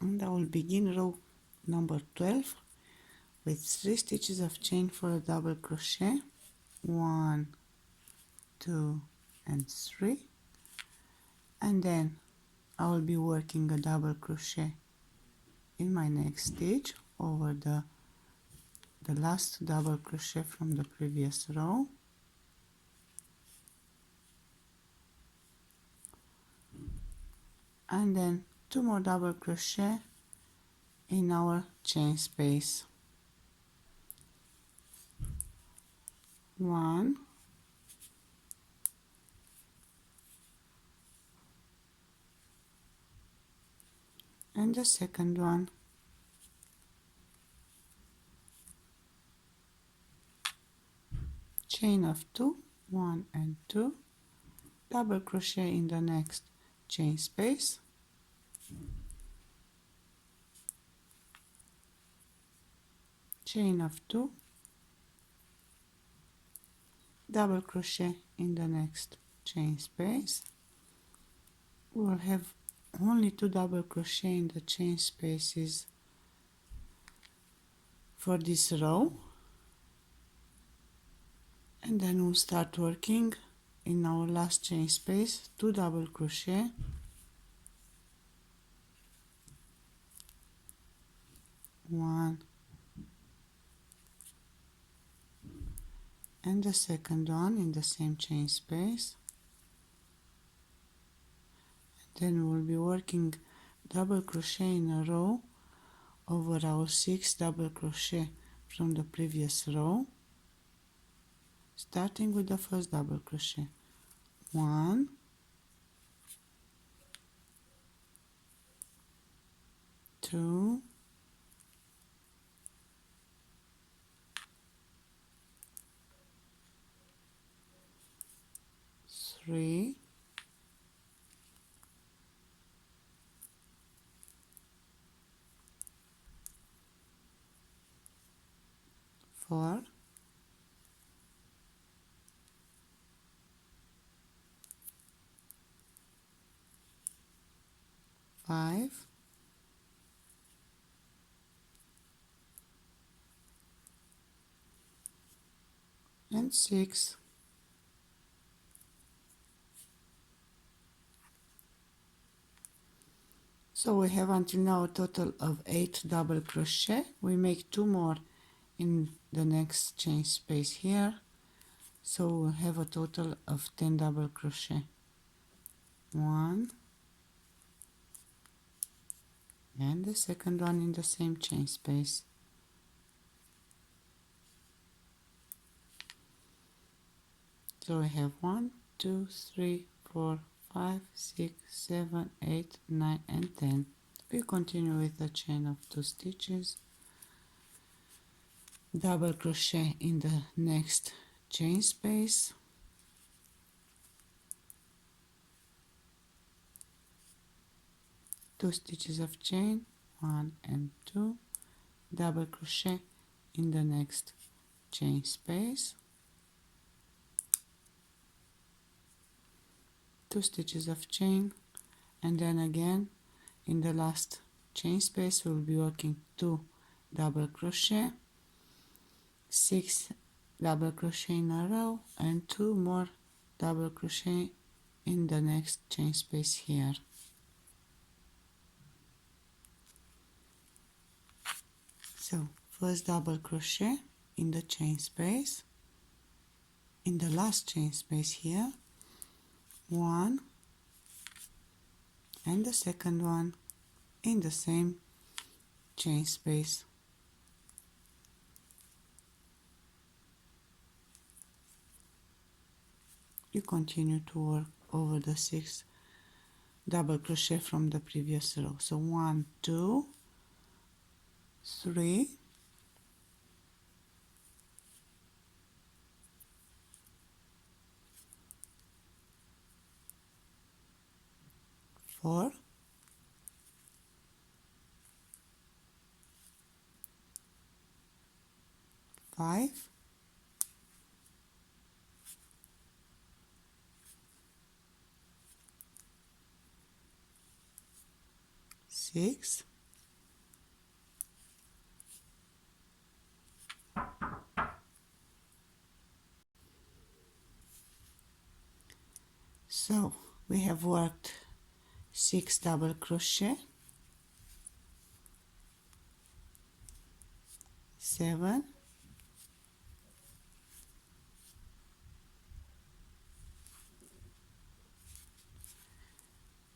and I will begin row number 12 with 3 stitches of chain for a double crochet, 1, 2 and 3, and then I will be working a double crochet in my next stitch over the last double crochet from the previous row, and then 2 more double crochet in our chain space, 1, and the second one, chain of 2, 1 and 2, double crochet in the next chain space, chain of 2, double crochet in the next chain space. We will have only 2 double crochet in the chain spaces for this row, and then we'll start working in our last chain space, 2 double crochet, 1 and the second one in the same chain space. Then we'll be working double crochet in a row over our 6 double crochet from the previous row, starting with the first double crochet, 1, 2, 3, 4, 5, and 6. So we have until now a total of 8 double crochet. We make 2 more in the next chain space here, so we'll have a total of 10 double crochet. 1 and the second one in the same chain space. So we have 1, 2, 3, 4, 5, 6, 7, 8, 9 and 10. We continue with the chain of 2 stitches, double crochet in the next chain space, two stitches of chain, 1 and 2, double crochet in the next chain space, 2 stitches of chain, and then again in the last chain space we'll be working 2 double crochet, 6 double crochet in a row, and 2 more double crochet in the next chain space here. So first double crochet in the chain space, in the last chain space here, 1 and the second one in the same chain space. You continue to work over the 6 double crochet from the previous row. So 1, 2, 3, 4, 5, 6, 'So we have worked 6 double crochet, 7,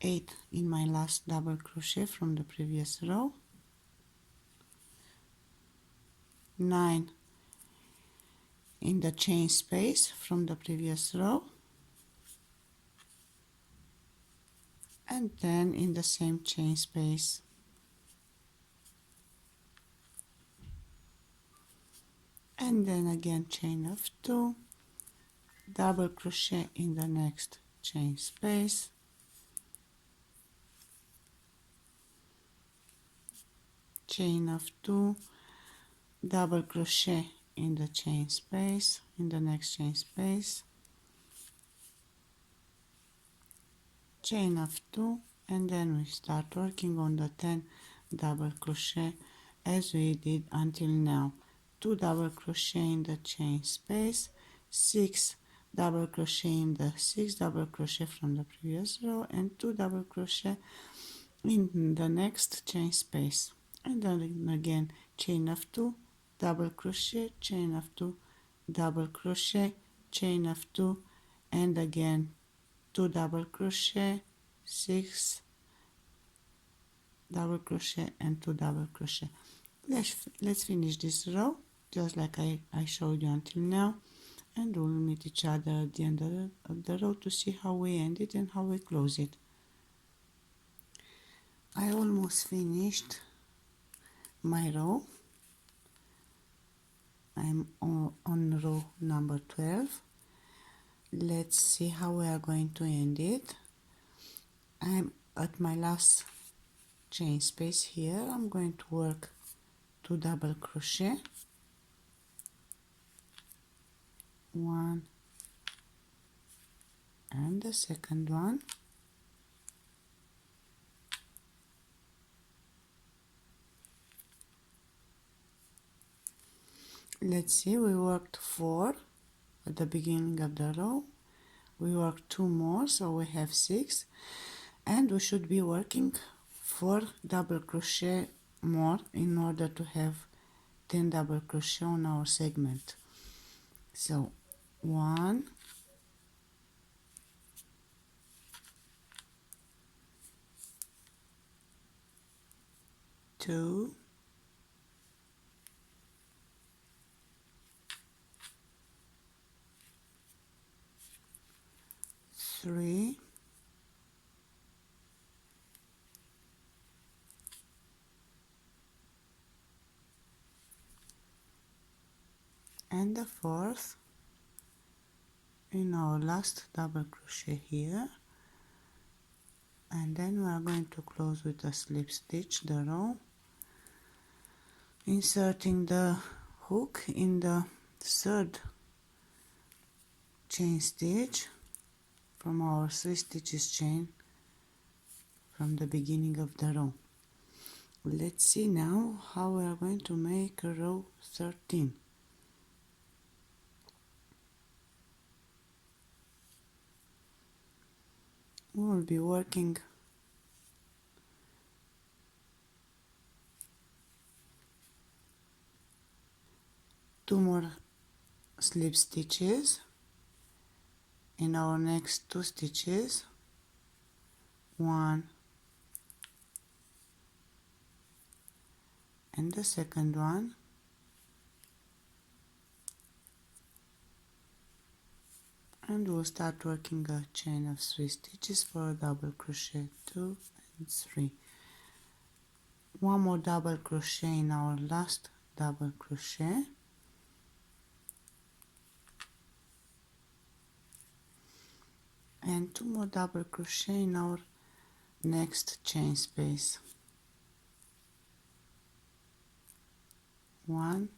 8 in my last double crochet from the previous row, 9 in the chain space from the previous row, and then in the same chain space. And then again chain of 2, double crochet in the next chain space, chain of 2, double crochet in the chain space, in the next chain space, chain of 2, and then we start working on the 10 double crochet as we did until now. 2 double crochet in the chain space, 6 double crochet in the 6 double crochet from the previous row, and 2 double crochet in the next chain space, and then again chain of 2, double crochet, chain of 2, double crochet, chain of 2, and again 2 double crochet, 6 double crochet, and 2 double crochet. Let's finish this row just like I showed you until now, and we'll meet each other at the end of the row to see how we end it and how we close it. I almost finished my row. I'm on row number 12. Let's see how we are going to end it. I'm at my last chain space here. I'm going to work 2 double crochet, 1 and the second one, let's see, we worked 4 at the beginning of the row, we worked 2 more, so we have 6, and we should be working 4 double crochet more in order to have 10 double crochet on our segment. So 1, 2, 3, 4th in our last double crochet here, and then we are going to close with a slip stitch the row, inserting the hook in the 3rd chain stitch from our 3 stitches chain from the beginning of the row. Let's see now how we are going to make a row 13. We will be working 2 more slip stitches in our next 2 stitches, 1 and the second one, and we'll start working a chain of 3 stitches for a double crochet, 2 and 3. 1 more double crochet in our last double crochet, and 2 more double crochet in our next chain space, 1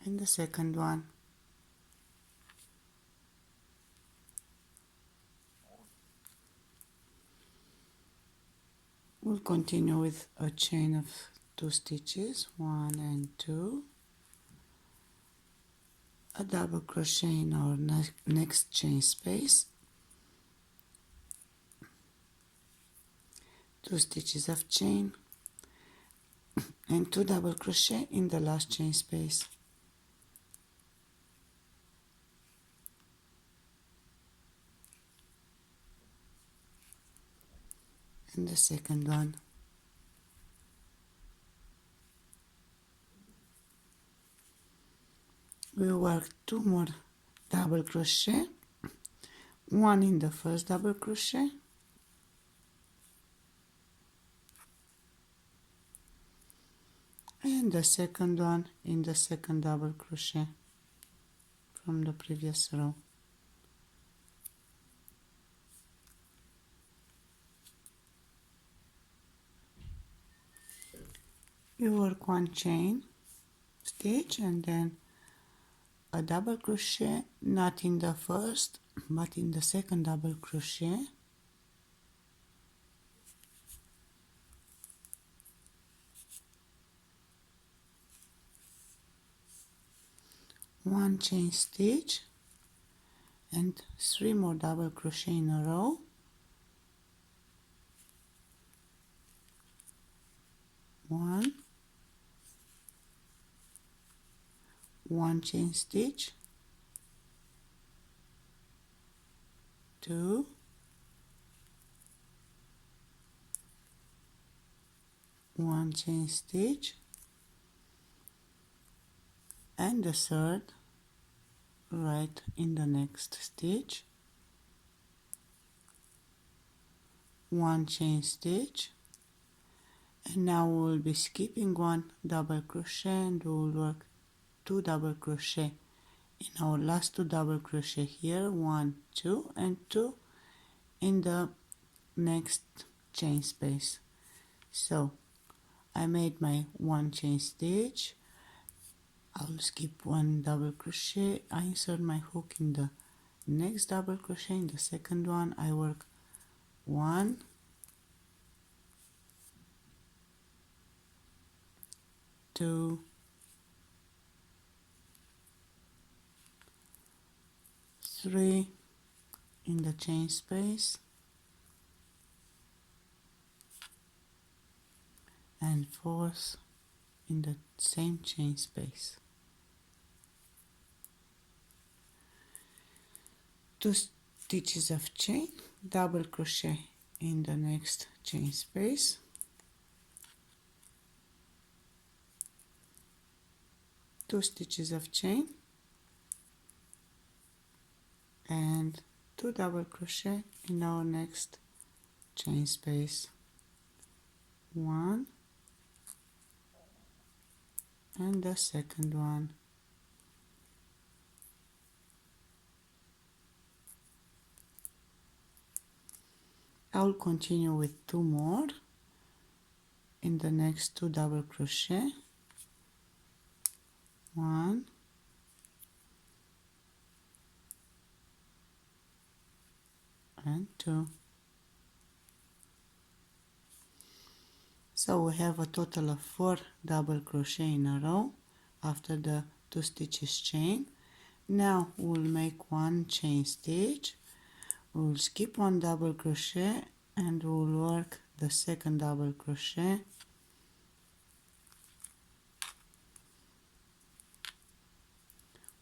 and the second one. We'll continue with a chain of 2 stitches, 1 and 2, a double crochet in our next chain space, 2 stitches of chain, and 2 double crochet in the last chain space. And the second one. we work 2 more double crochet, one in the first double crochet, and the second one in the second double crochet from the previous row. You work one chain stitch and then a double crochet, not in the first but in the second double crochet, one chain stitch and 3 more double crochet in a row, one chain stitch, 2, one chain stitch, and the third right in the next stitch, one chain stitch, and now we will be skipping one double crochet and we will work 2 double crochet in our last 2 double crochet here, 1, 2 and 2 in the next chain space. So I made my one chain stitch, I'll skip one double crochet, I insert my hook in the next double crochet, in the second one I work 1, 2, 3 in the chain space, and 4th in the same chain space. 2 stitches of chain, double crochet in the next chain space, two stitches of chain and 2 double crochet in our next chain space, 1 and the second one, I'll continue with 2 more in the next 2 double crochet, 1 and 2. So we have a total of 4 double crochet in a row after the 2 stitches chain. Now we'll make one chain stitch, we'll skip one double crochet and we'll work the second double crochet,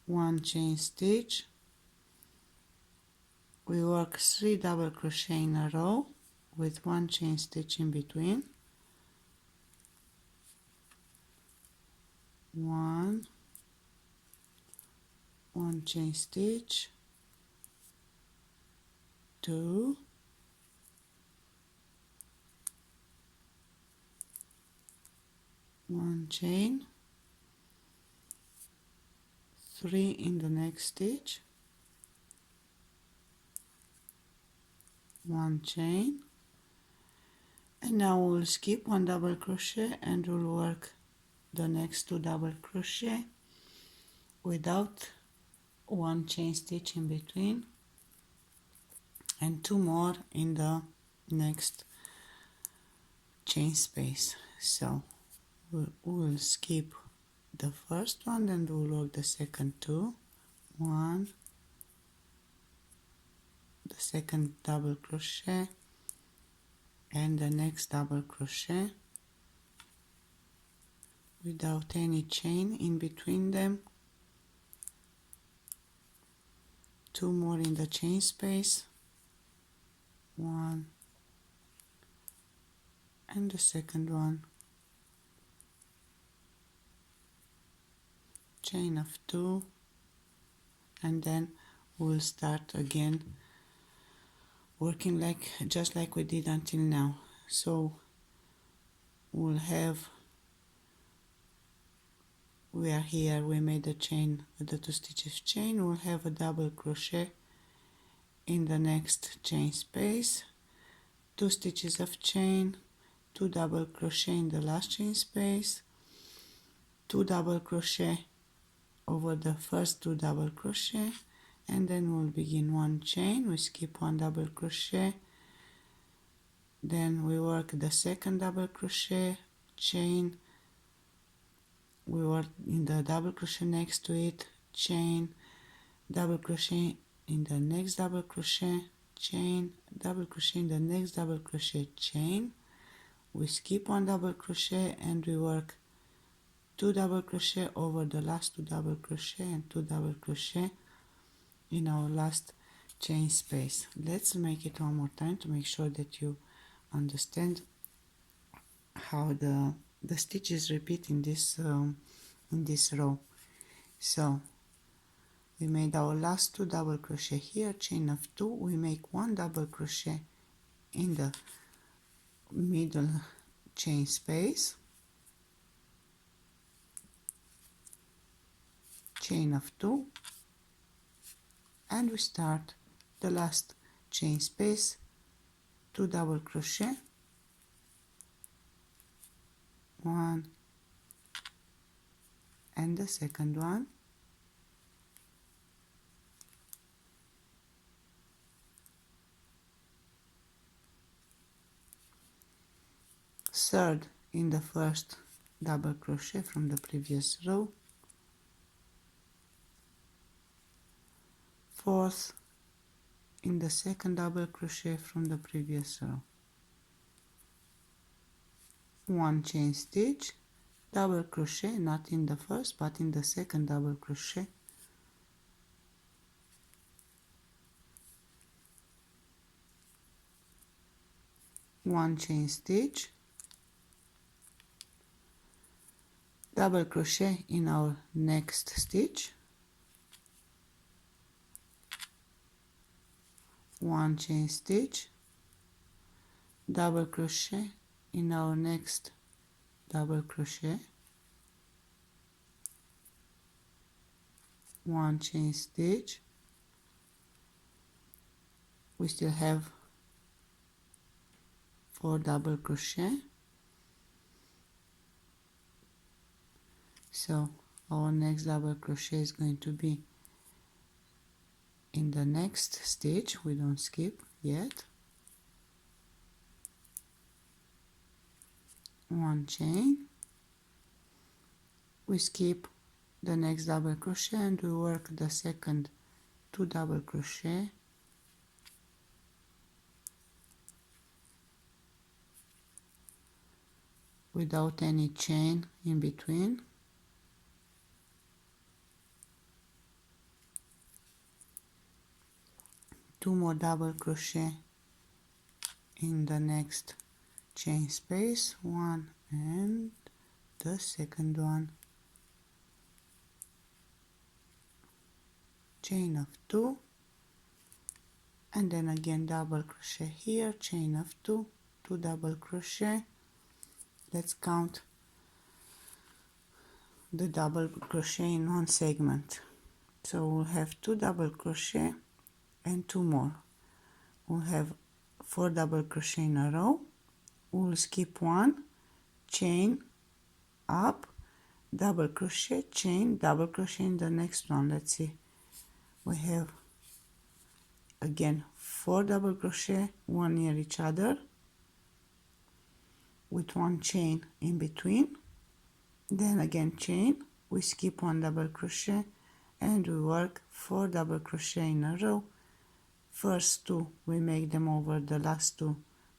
one chain stitch, we work 3 double crochet in a row with one chain stitch in between, 1 chain stitch, 2, one chain, 3 in the next stitch, one chain, and now we'll skip one double crochet and we'll work the next 2 double crochet without one chain stitch in between and 2 more in the next chain space. So we'll skip the first one and we'll work the second 2, 1, the second double crochet and the next double crochet without any chain in between them, 2 more in the chain space, 1 and the second one, chain of 2, and then we'll start again working like just like we did until now. So we'll have, we are here, we made a chain with the 2 stitches chain, we'll have a double crochet in the next chain space, 2 stitches of chain, 2 double crochet in the last chain space, 2 double crochet over the first 2 double crochet, and then we'll begin 1 chain, we skip 1 double crochet, then we work the second double crochet, chain, we work in the double crochet next to it, chain, double crochet in the next double crochet, chain, double crochet in the next double crochet, chain, we skip 1 double crochet and we work 2 double crochet over the last 2 double crochet and 2 double crochet in our last chain space. Let's make it one more time to make sure that you understand how the stitches repeat in this row. So we made our last 2 double crochet here, chain of 2, we make 1 double crochet in the middle chain space, chain of 2, and we start the last chain space, 2 double crochet, 1 and the second one, third in the first double crochet from the previous row, fourth in the second double crochet from the previous row, 1 chain stitch, double crochet, not in the first but in the second double crochet, one chain stitch, double crochet in our next stitch, 1 chain stitch, double crochet in our next double crochet, 1 chain stitch, we still have 4 double crochet, so our next double crochet is going to be in the next stitch, we don't skip yet, 1 chain, we skip the next double crochet and we work the second 2 double crochet, without any chain in between, two more double crochet in the next chain space, 1 and the second one, chain of 2, and then again double crochet here, chain of 2, 2 double crochet, let's count the double crochet in one segment, so we'll have 2 double crochet and 2 more, we'll have 4 double crochet in a row, we'll skip 1, chain up, double crochet, chain, double crochet in the next one. Let's see, we have again 4 double crochet, 1 near each other with 1 chain in between, then again chain, we skip 1 double crochet and we work 4 double crochet in a row, first 2 we make them over the last 2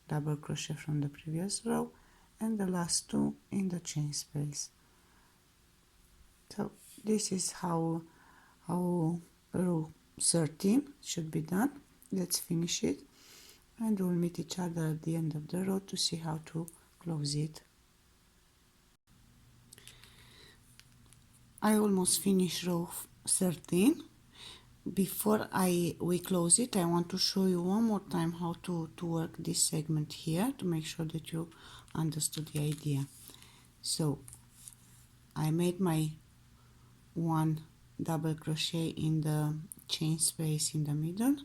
double crochet from the previous row and the last 2 in the chain space. So this is how row 13 should be done. Let's finish it and we'll meet each other at the end of the row to see how to close it. I almost finished row 13 before we close it, I want to show you one more time how to work this segment here to make sure that you understood the idea. So I made my one double crochet in the chain space in the middle.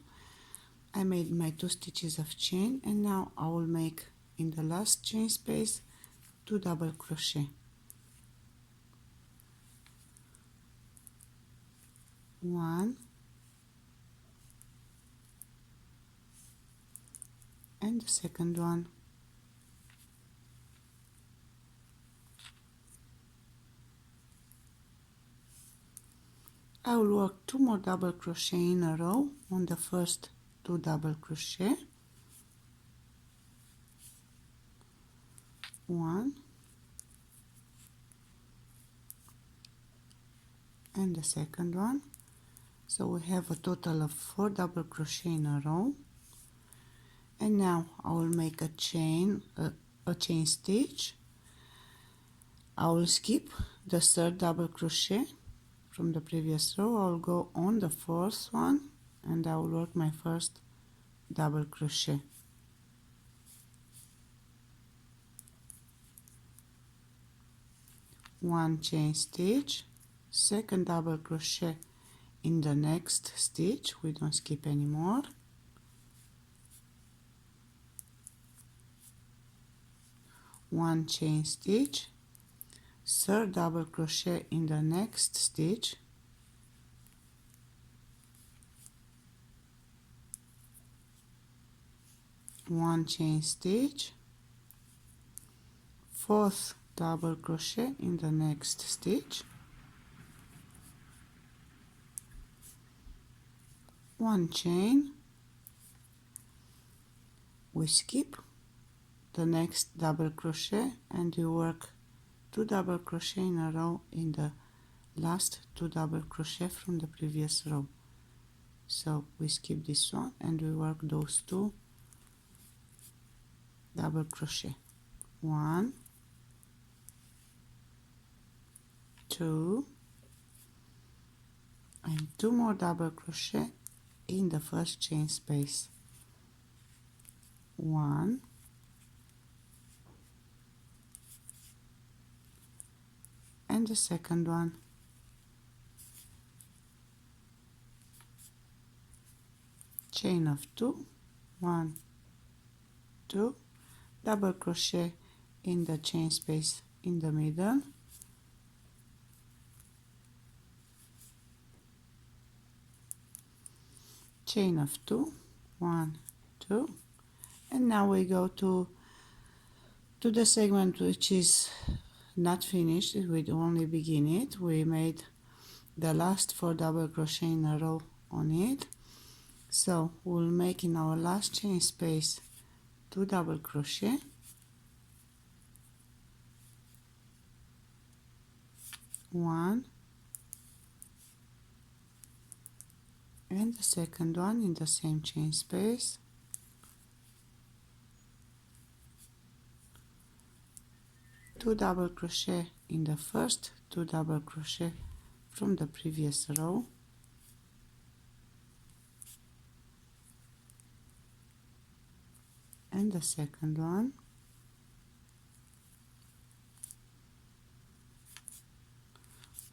I made my 2 stitches of chain, and now I will make in the last chain space 2 double crochet. 1 and the second one. I will work 2 more double crochet in a row on the first 2 double crochet. 1 and the second one. So we have a total of 4 double crochet in a row. And now I will make a chain stitch. I will skip the third double crochet from the previous row. I will go on the fourth one and I will work my first double crochet. One chain stitch, second double crochet in the next stitch, we don't skip anymore. One chain stitch, third double crochet in the next stitch, one chain stitch, fourth double crochet in the next stitch, one chain, we skip the next double crochet and we work 2 double crochet in a row in the last 2 double crochet from the previous row. So we skip this one and we work those 2 double crochet. 1, 2 and 2 more double crochet in the first chain space. 1 and the second one. Chain of 2, 1, 2, double crochet in the chain space in the middle, chain of 2, 1, 2, and now we go to the segment which is not finished. We only begin it. We made the last 4 double crochet in a row on it, so we'll make in our last chain space 2 double crochet, one and the second one in the same chain space, two double crochet in the first 2 double crochet from the previous row, and the second one,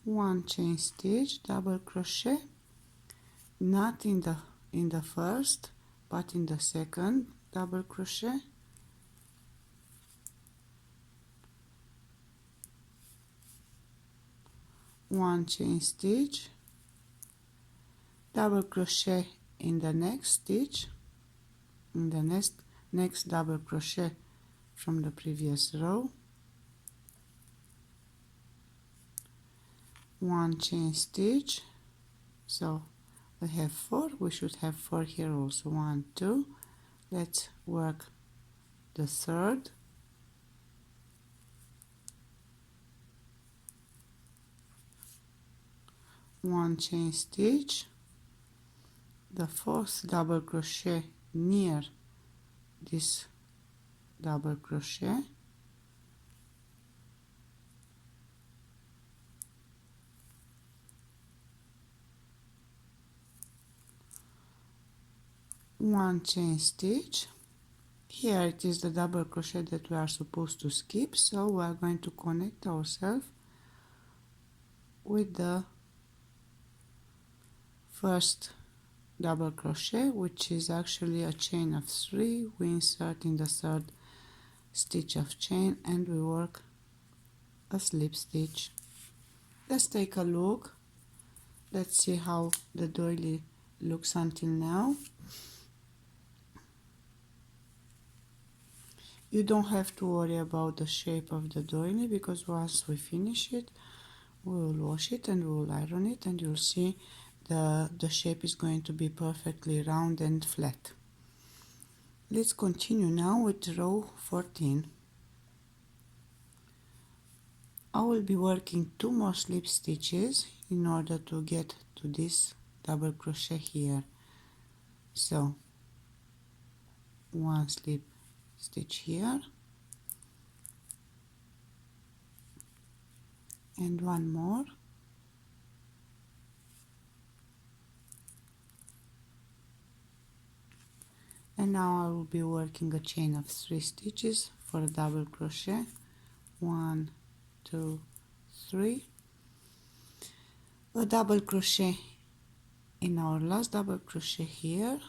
one chain stitch, double crochet, not in the first but in the second double crochet, one chain stitch, double crochet in the next stitch, in the next double crochet from the previous row, one chain stitch. So we have 4, we should have 4 here also. 1, 2, let's work the third, one chain stitch, the fourth double crochet near this double crochet, one chain stitch. Here it is the double crochet that we are supposed to skip, so we are going to connect ourselves with the first double crochet, which is actually a chain of 3. We insert in the third stitch of chain and we work a slip stitch. Let's take a look. Let's see how the doily looks until now. You don't have to worry about the shape of the doily, because once we finish it, we will wash it and we will iron it, and you'll see the shape is going to be perfectly round and flat. Let's continue now with row 14. I will be working 2 more slip stitches in order to get to this double crochet here. So 1 slip stitch here and 1 more, and now I will be working a chain of 3 stitches for a double crochet. 1, 2, 3, a double crochet in our last double crochet here,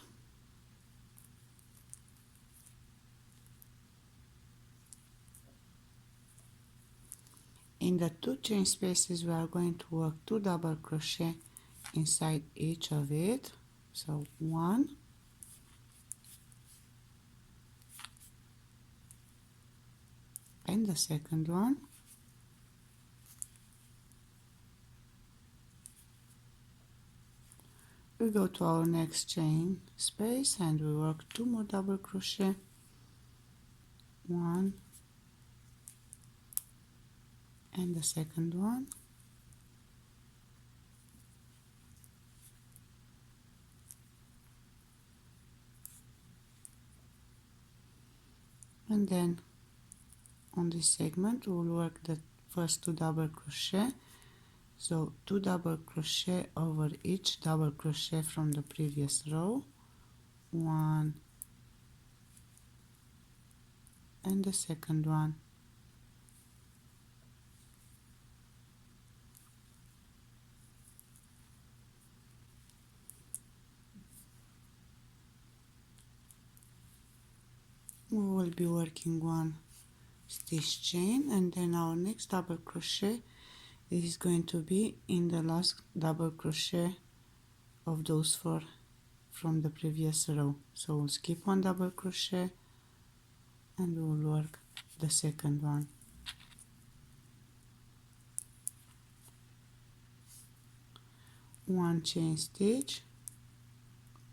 in the 2 chain spaces we are going to work 2 double crochet inside each of it. So 1 and the second one, we go to our next chain space and we work 2 more double crochet, 1 and the second one, and then on this segment we will work the first 2 double crochet. So 2 double crochet over each double crochet from the previous row, 1 and the second one, we will be working 1 stitch chain, and then our next double crochet is going to be in the last double crochet of those 4 from the previous row. So we'll skip 1 double crochet and we'll work the second one. One chain stitch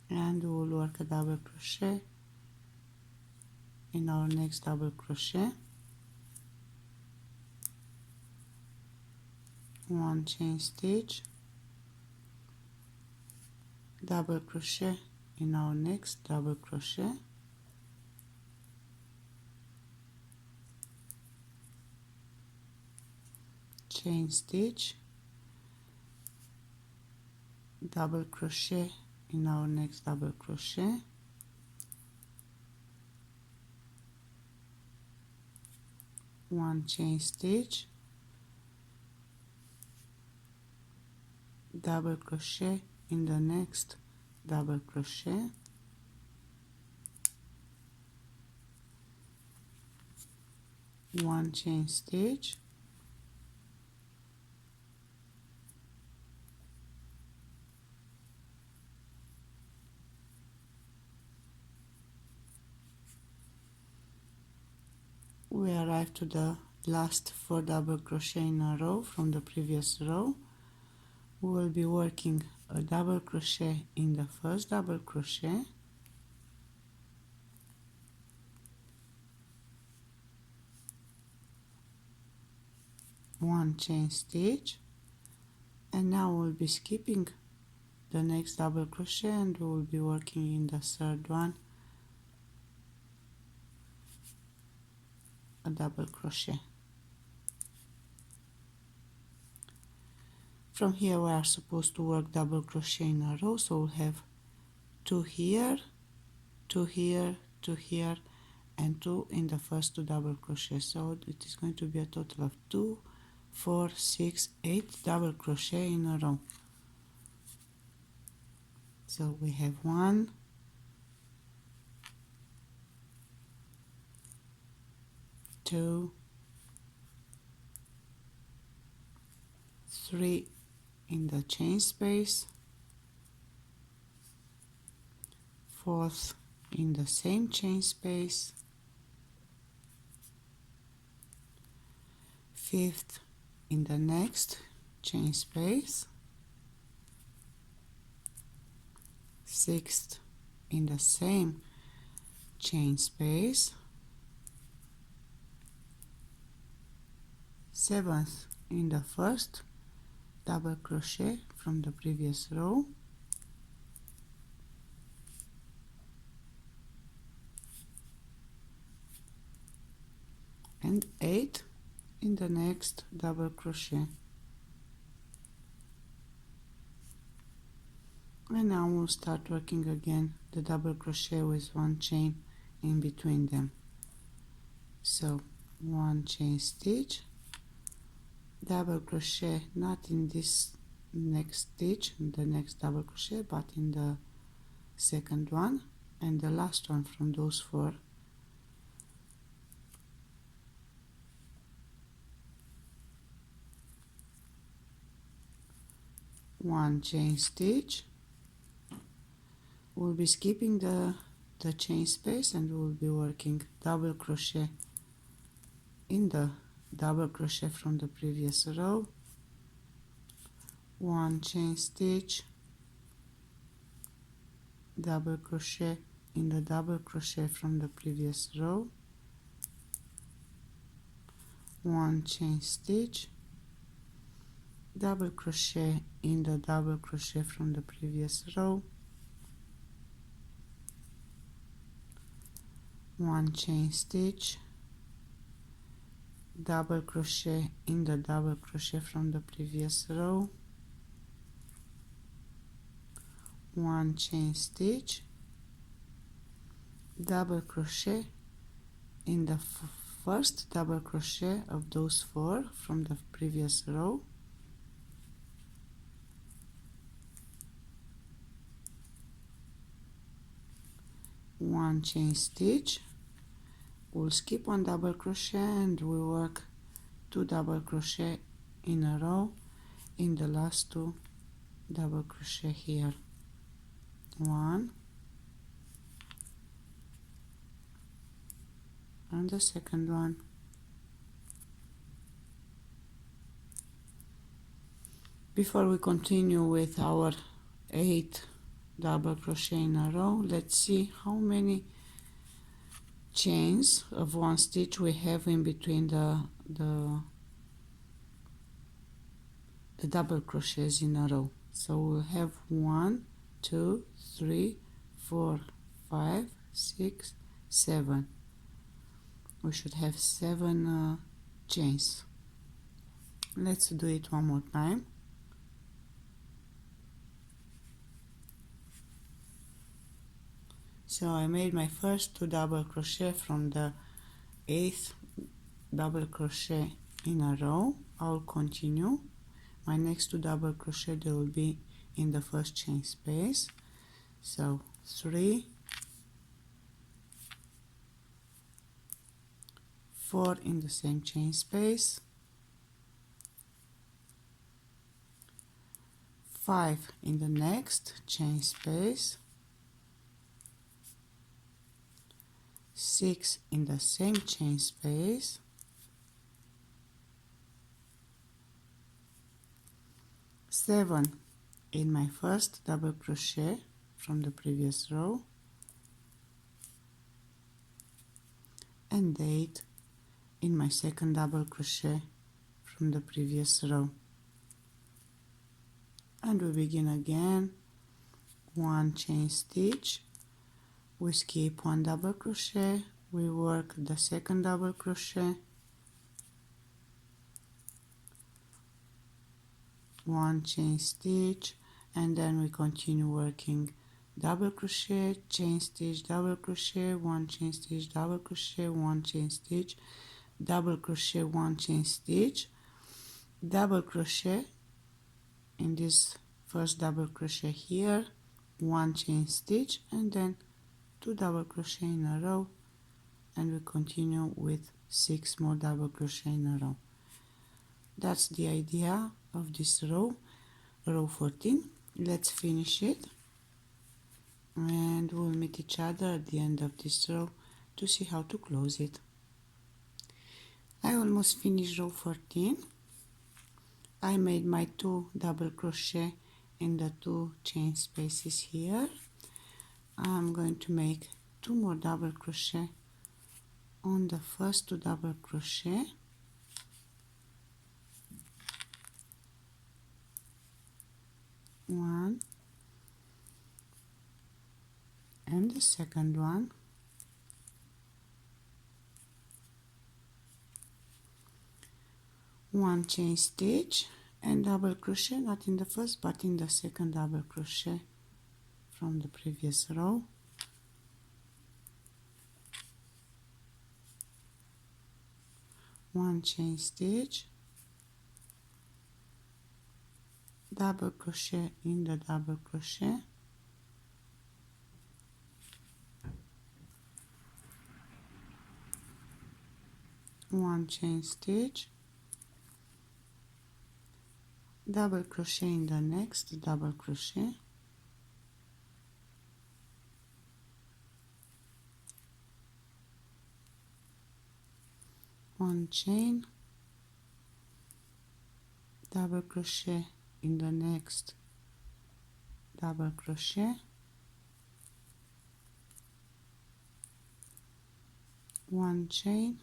and we'll work a double crochet in our next double crochet, 1 chain stitch, double crochet in our next double crochet, chain stitch, double crochet in our next double crochet, one chain stitch, double crochet in the next double crochet, one chain stitch, we arrive to the last 4 double crochet in a row from the previous row. We will be working a double crochet in the first double crochet, one chain stitch, and now we'll be skipping the next double crochet and we will be working in the third one a double crochet. From here we are supposed to work double crochet in a row, so we'll have 2 here 2 here, 2 here, and 2 in the first 2 double crochet. So it is going to be a total of 2, 4, 6, 8 double crochet in a row. So we have 1, 2, 3 in the chain space, 4th in the same chain space, 5th in the next chain space, 6th in the same chain space, 7th in the first double crochet from the previous row, and 8 in the next double crochet. And now we'll start working again the double crochet with 1 chain in between them. So 1 chain stitch, double crochet, not in this next stitch, the next double crochet, but in the second one and the last one from those 4. One chain stitch. We'll be skipping the chain space and we'll be working double crochet in the double crochet from the previous row, 1 chain stitch, double crochet in the double crochet from the previous row, 1 chain stitch, double crochet in the double crochet from the previous row, 1 chain stitch, double crochet in the double crochet from the previous row, 1 chain stitch, double crochet in the first double crochet of those 4 from the previous row, one chain stitch. We'll skip 1 double crochet and we work 2 double crochet in a row in the last 2 double crochet here, 1 and the second one. Before we continue with our 8 double crochet in a row, let's see how many chains of 1 stitch we have in between the double crochets in a row. So we'll have 1, 2, 3, 4, 5, 6, 7. We should have 7 chains. Let's do it one more time. So I made my first 2 double crochet from the 8th double crochet in a row. I'll continue. My next 2 double crochet, they will be in the first chain space. So 3, 4 in the same chain space, 5 in the next chain space, 6 in the same chain space, 7 in my first double crochet from the previous row, and 8 in my second double crochet from the previous row. And we begin again, 1 chain stitch, we skip 1 double crochet, we work the second double crochet, 1 chain stitch, and then we continue working double crochet, chain stitch, double crochet, one chain stitch, double crochet, one chain stitch, double crochet, one chain stitch, double crochet in this first double crochet here, one chain stitch, and then 2 double crochet in a row, and we continue with 6 more double crochet in a row. That's the idea of this row 14. Let's finish it, and we'll meet each other at the end of this row to see how to close it. I almost finished row 14. I made my 2 double crochet in the 2 chain spaces here. I'm going to make 2 more double crochet on the first 2 double crochet, one and the second one, one chain stitch and double crochet, not in the first but in the second double crochet from the previous row, one chain stitch, double crochet in the double crochet, one chain stitch, double crochet in the next double crochet, one chain, double crochet in the next double crochet, one chain,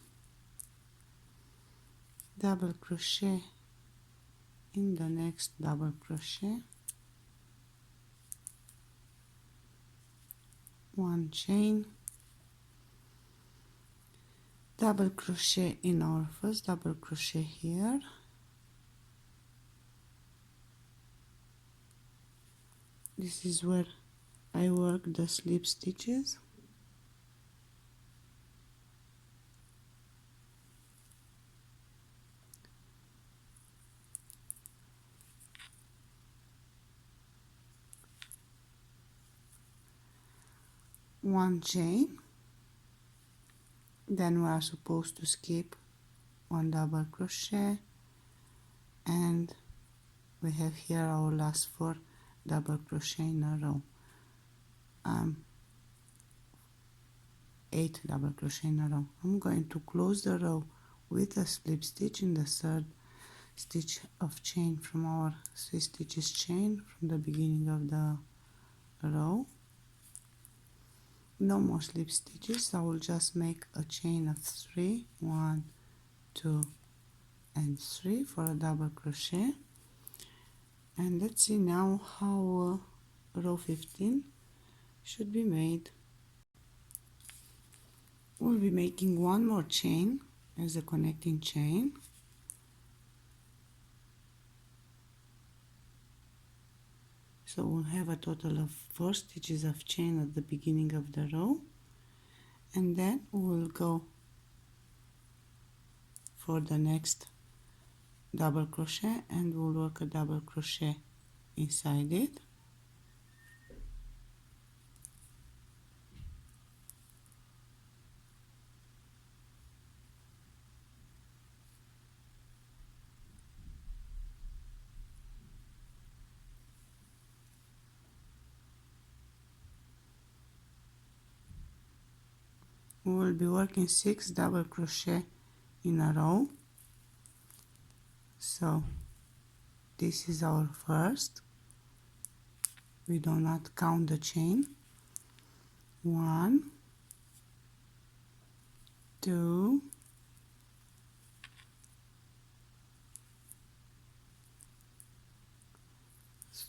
double crochet in the next double crochet, one chain, double crochet in our first double crochet here, this is where I work the slip stitches, one chain, then we are supposed to skip one double crochet, and we have here our last 4 double crochet in a row, 8 double crochet in a row. I'm going to close the row with a slip stitch in the 3rd stitch of chain from our 3 stitches chain from the beginning of the row. No more slip stitches, I will just make a chain of 3, 1, 2 and 3 for a double crochet. And let's see now how row 15 should be made. We'll be making one more chain as a connecting chain, so we'll have a total of 4 stitches of chain at the beginning of the row, and then we'll go for the next double crochet and we'll work a double crochet inside it. We will be working 6 double crochet in a row, so this is our first. We do not count the chain. 1, 2,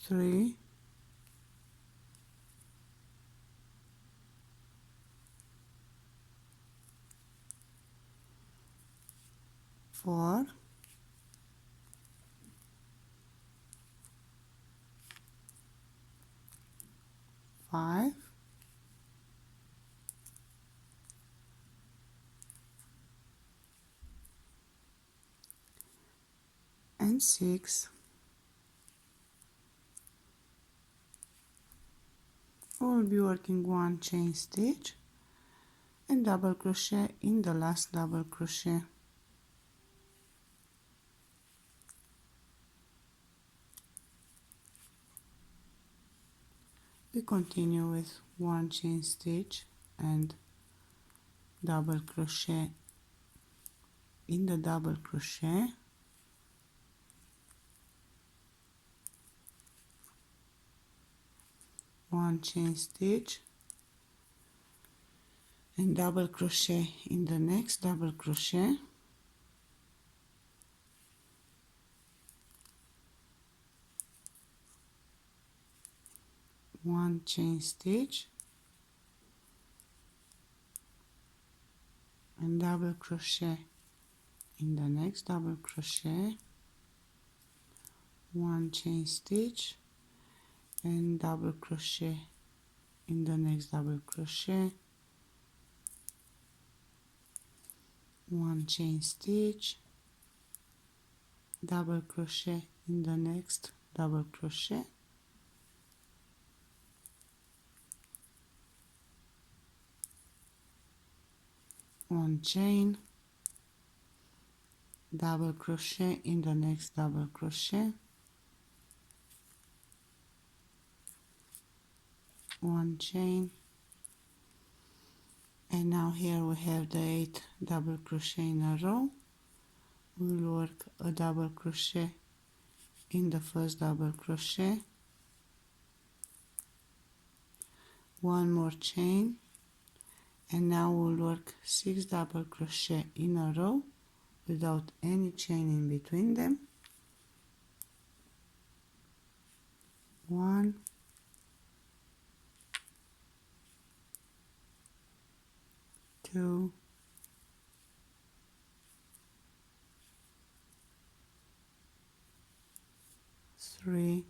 3, 4, 5, and 6. We'll be working 1 chain stitch and double crochet in the last double crochet. We continue with 1 chain stitch and double crochet in the double crochet, one chain stitch and double crochet in the next double crochet, one chain stitch and double crochet in the next double crochet, one chain stitch and double crochet in the next double crochet, one chain stitch, double crochet in the next double crochet, one chain, double crochet in the next double crochet, one chain, and now here we have the 8 double crochet in a row. We'll work a double crochet in the first double crochet, one more chain, and now we'll work 6 double crochet in a row without any chain in between them. 1, 2, 3,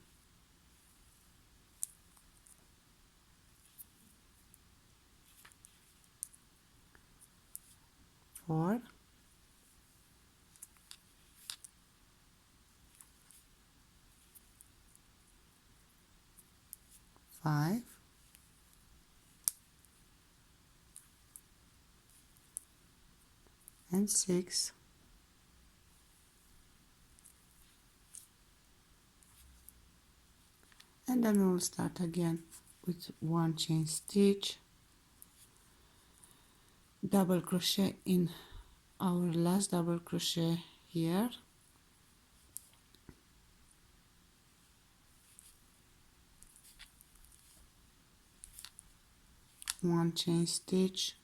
4, 5, and 6, and then we'll start again with 1 chain stitch, double crochet in our last double crochet here, one chain stitch,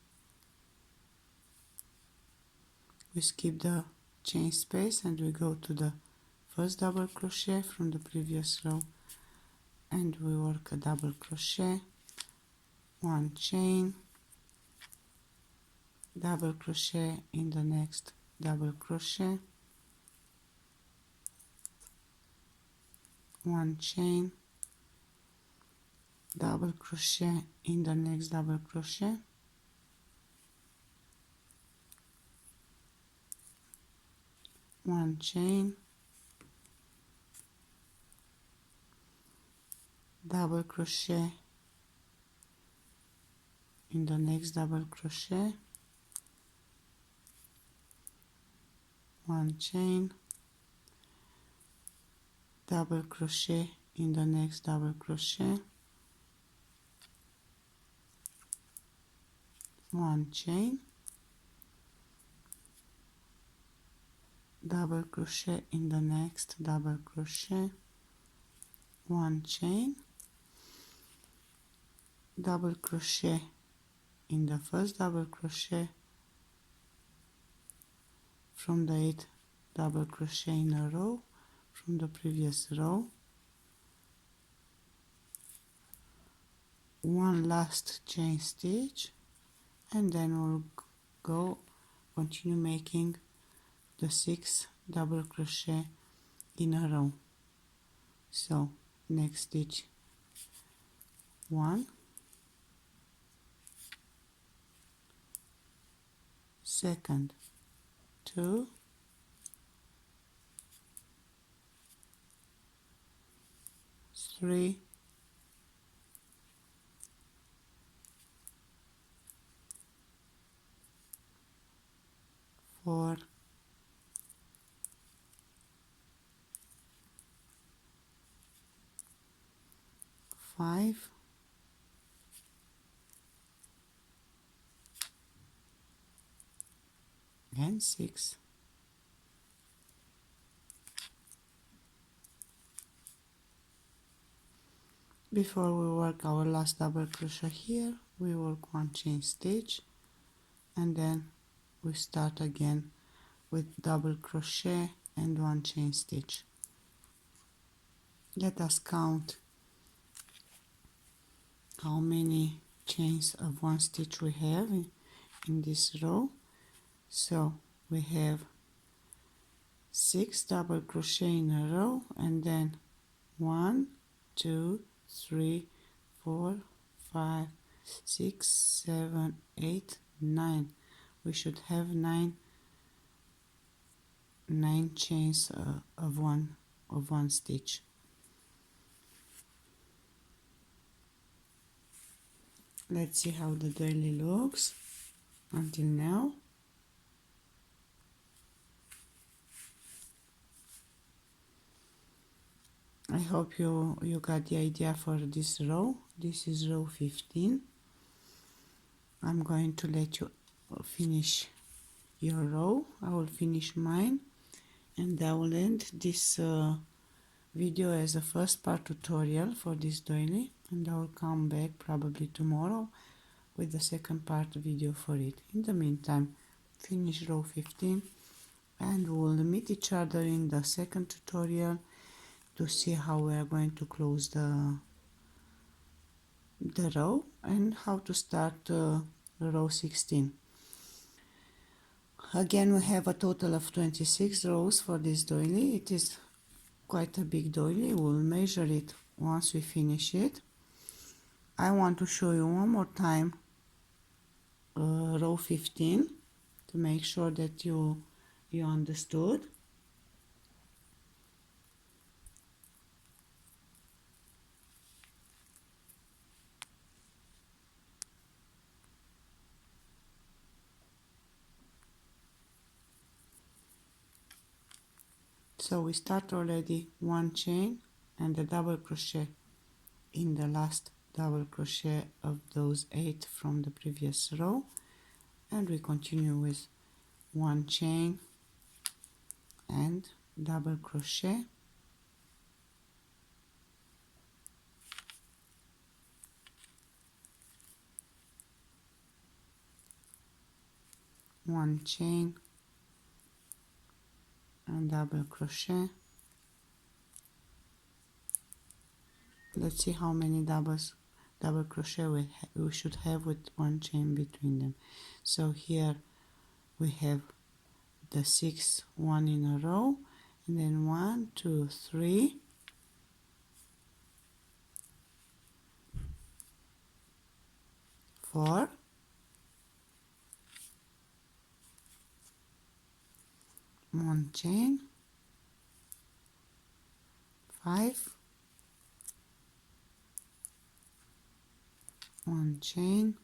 we skip the chain space and we go to the first double crochet from the previous row and we work a double crochet, one chain, double crochet in the next double crochet, one chain, double crochet in the next double crochet, one chain, double crochet in the next double crochet, one chain, double crochet in the next double crochet, one chain, double crochet in the next double crochet, one chain, double crochet in the first double crochet from the 8 double crochet in a row from the previous row, one last chain stitch, and then we'll continue making the 6 double crochet in a row. So next stitch 1, second 2, 3, 4, 5, and 6. Before we work our last double crochet here, we work one chain stitch, and then we start again with double crochet and one chain stitch. Let us count how many chains of one stitch we have in this row. So we have 6 double crochet in a row, and then 1, 2, 3, 4, 5, 6, 7, 8, 9. We should have nine chains of one stitch. Let's see how the doily looks until now. I hope you got the idea for this row. This is row 15. I'm going to let you finish your row. I will finish mine, and I will end this video as a first part tutorial for this doily, and I will come back probably tomorrow with the second part video for it. In the meantime, finish row 15, and we'll meet each other in the second tutorial to see how we are going to close the row and how to start row 16. Again, we have a total of 26 rows for this doily. It is quite a big doily. We'll measure it once we finish it. I want to show you one more time row 15 to make sure that you understood. So we start already one chain and a double crochet in the last double crochet of those 8 from the previous row, and we continue with one chain and double crochet, one chain and double crochet. Let's see how many double crochet we should have with one chain between them. So here we have the 6 one in a row, and then 1, 2, 3, 4, 1 chain, 5, 1 chain,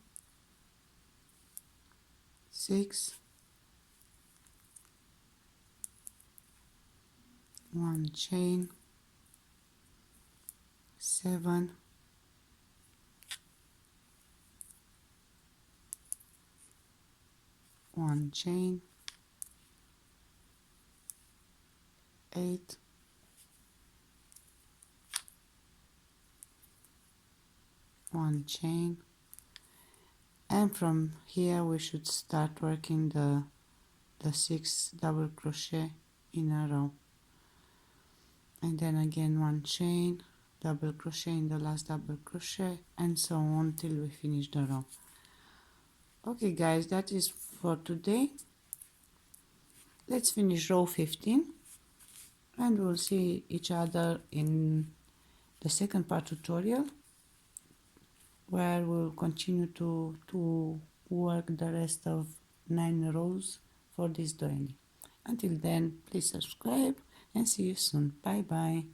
6, 1 chain, 7, 1 chain, 8, 1 chain, and from here we should start working the 6 double crochet in a row, and then again 1 chain, double crochet in the last double crochet, and so on till we finish the row. Okay guys, that is for today. Let's finish row 15, and we'll see each other in the second part tutorial, where we'll continue to work the rest of 9 rows for this doily. Until then, please subscribe and see you soon. Bye bye.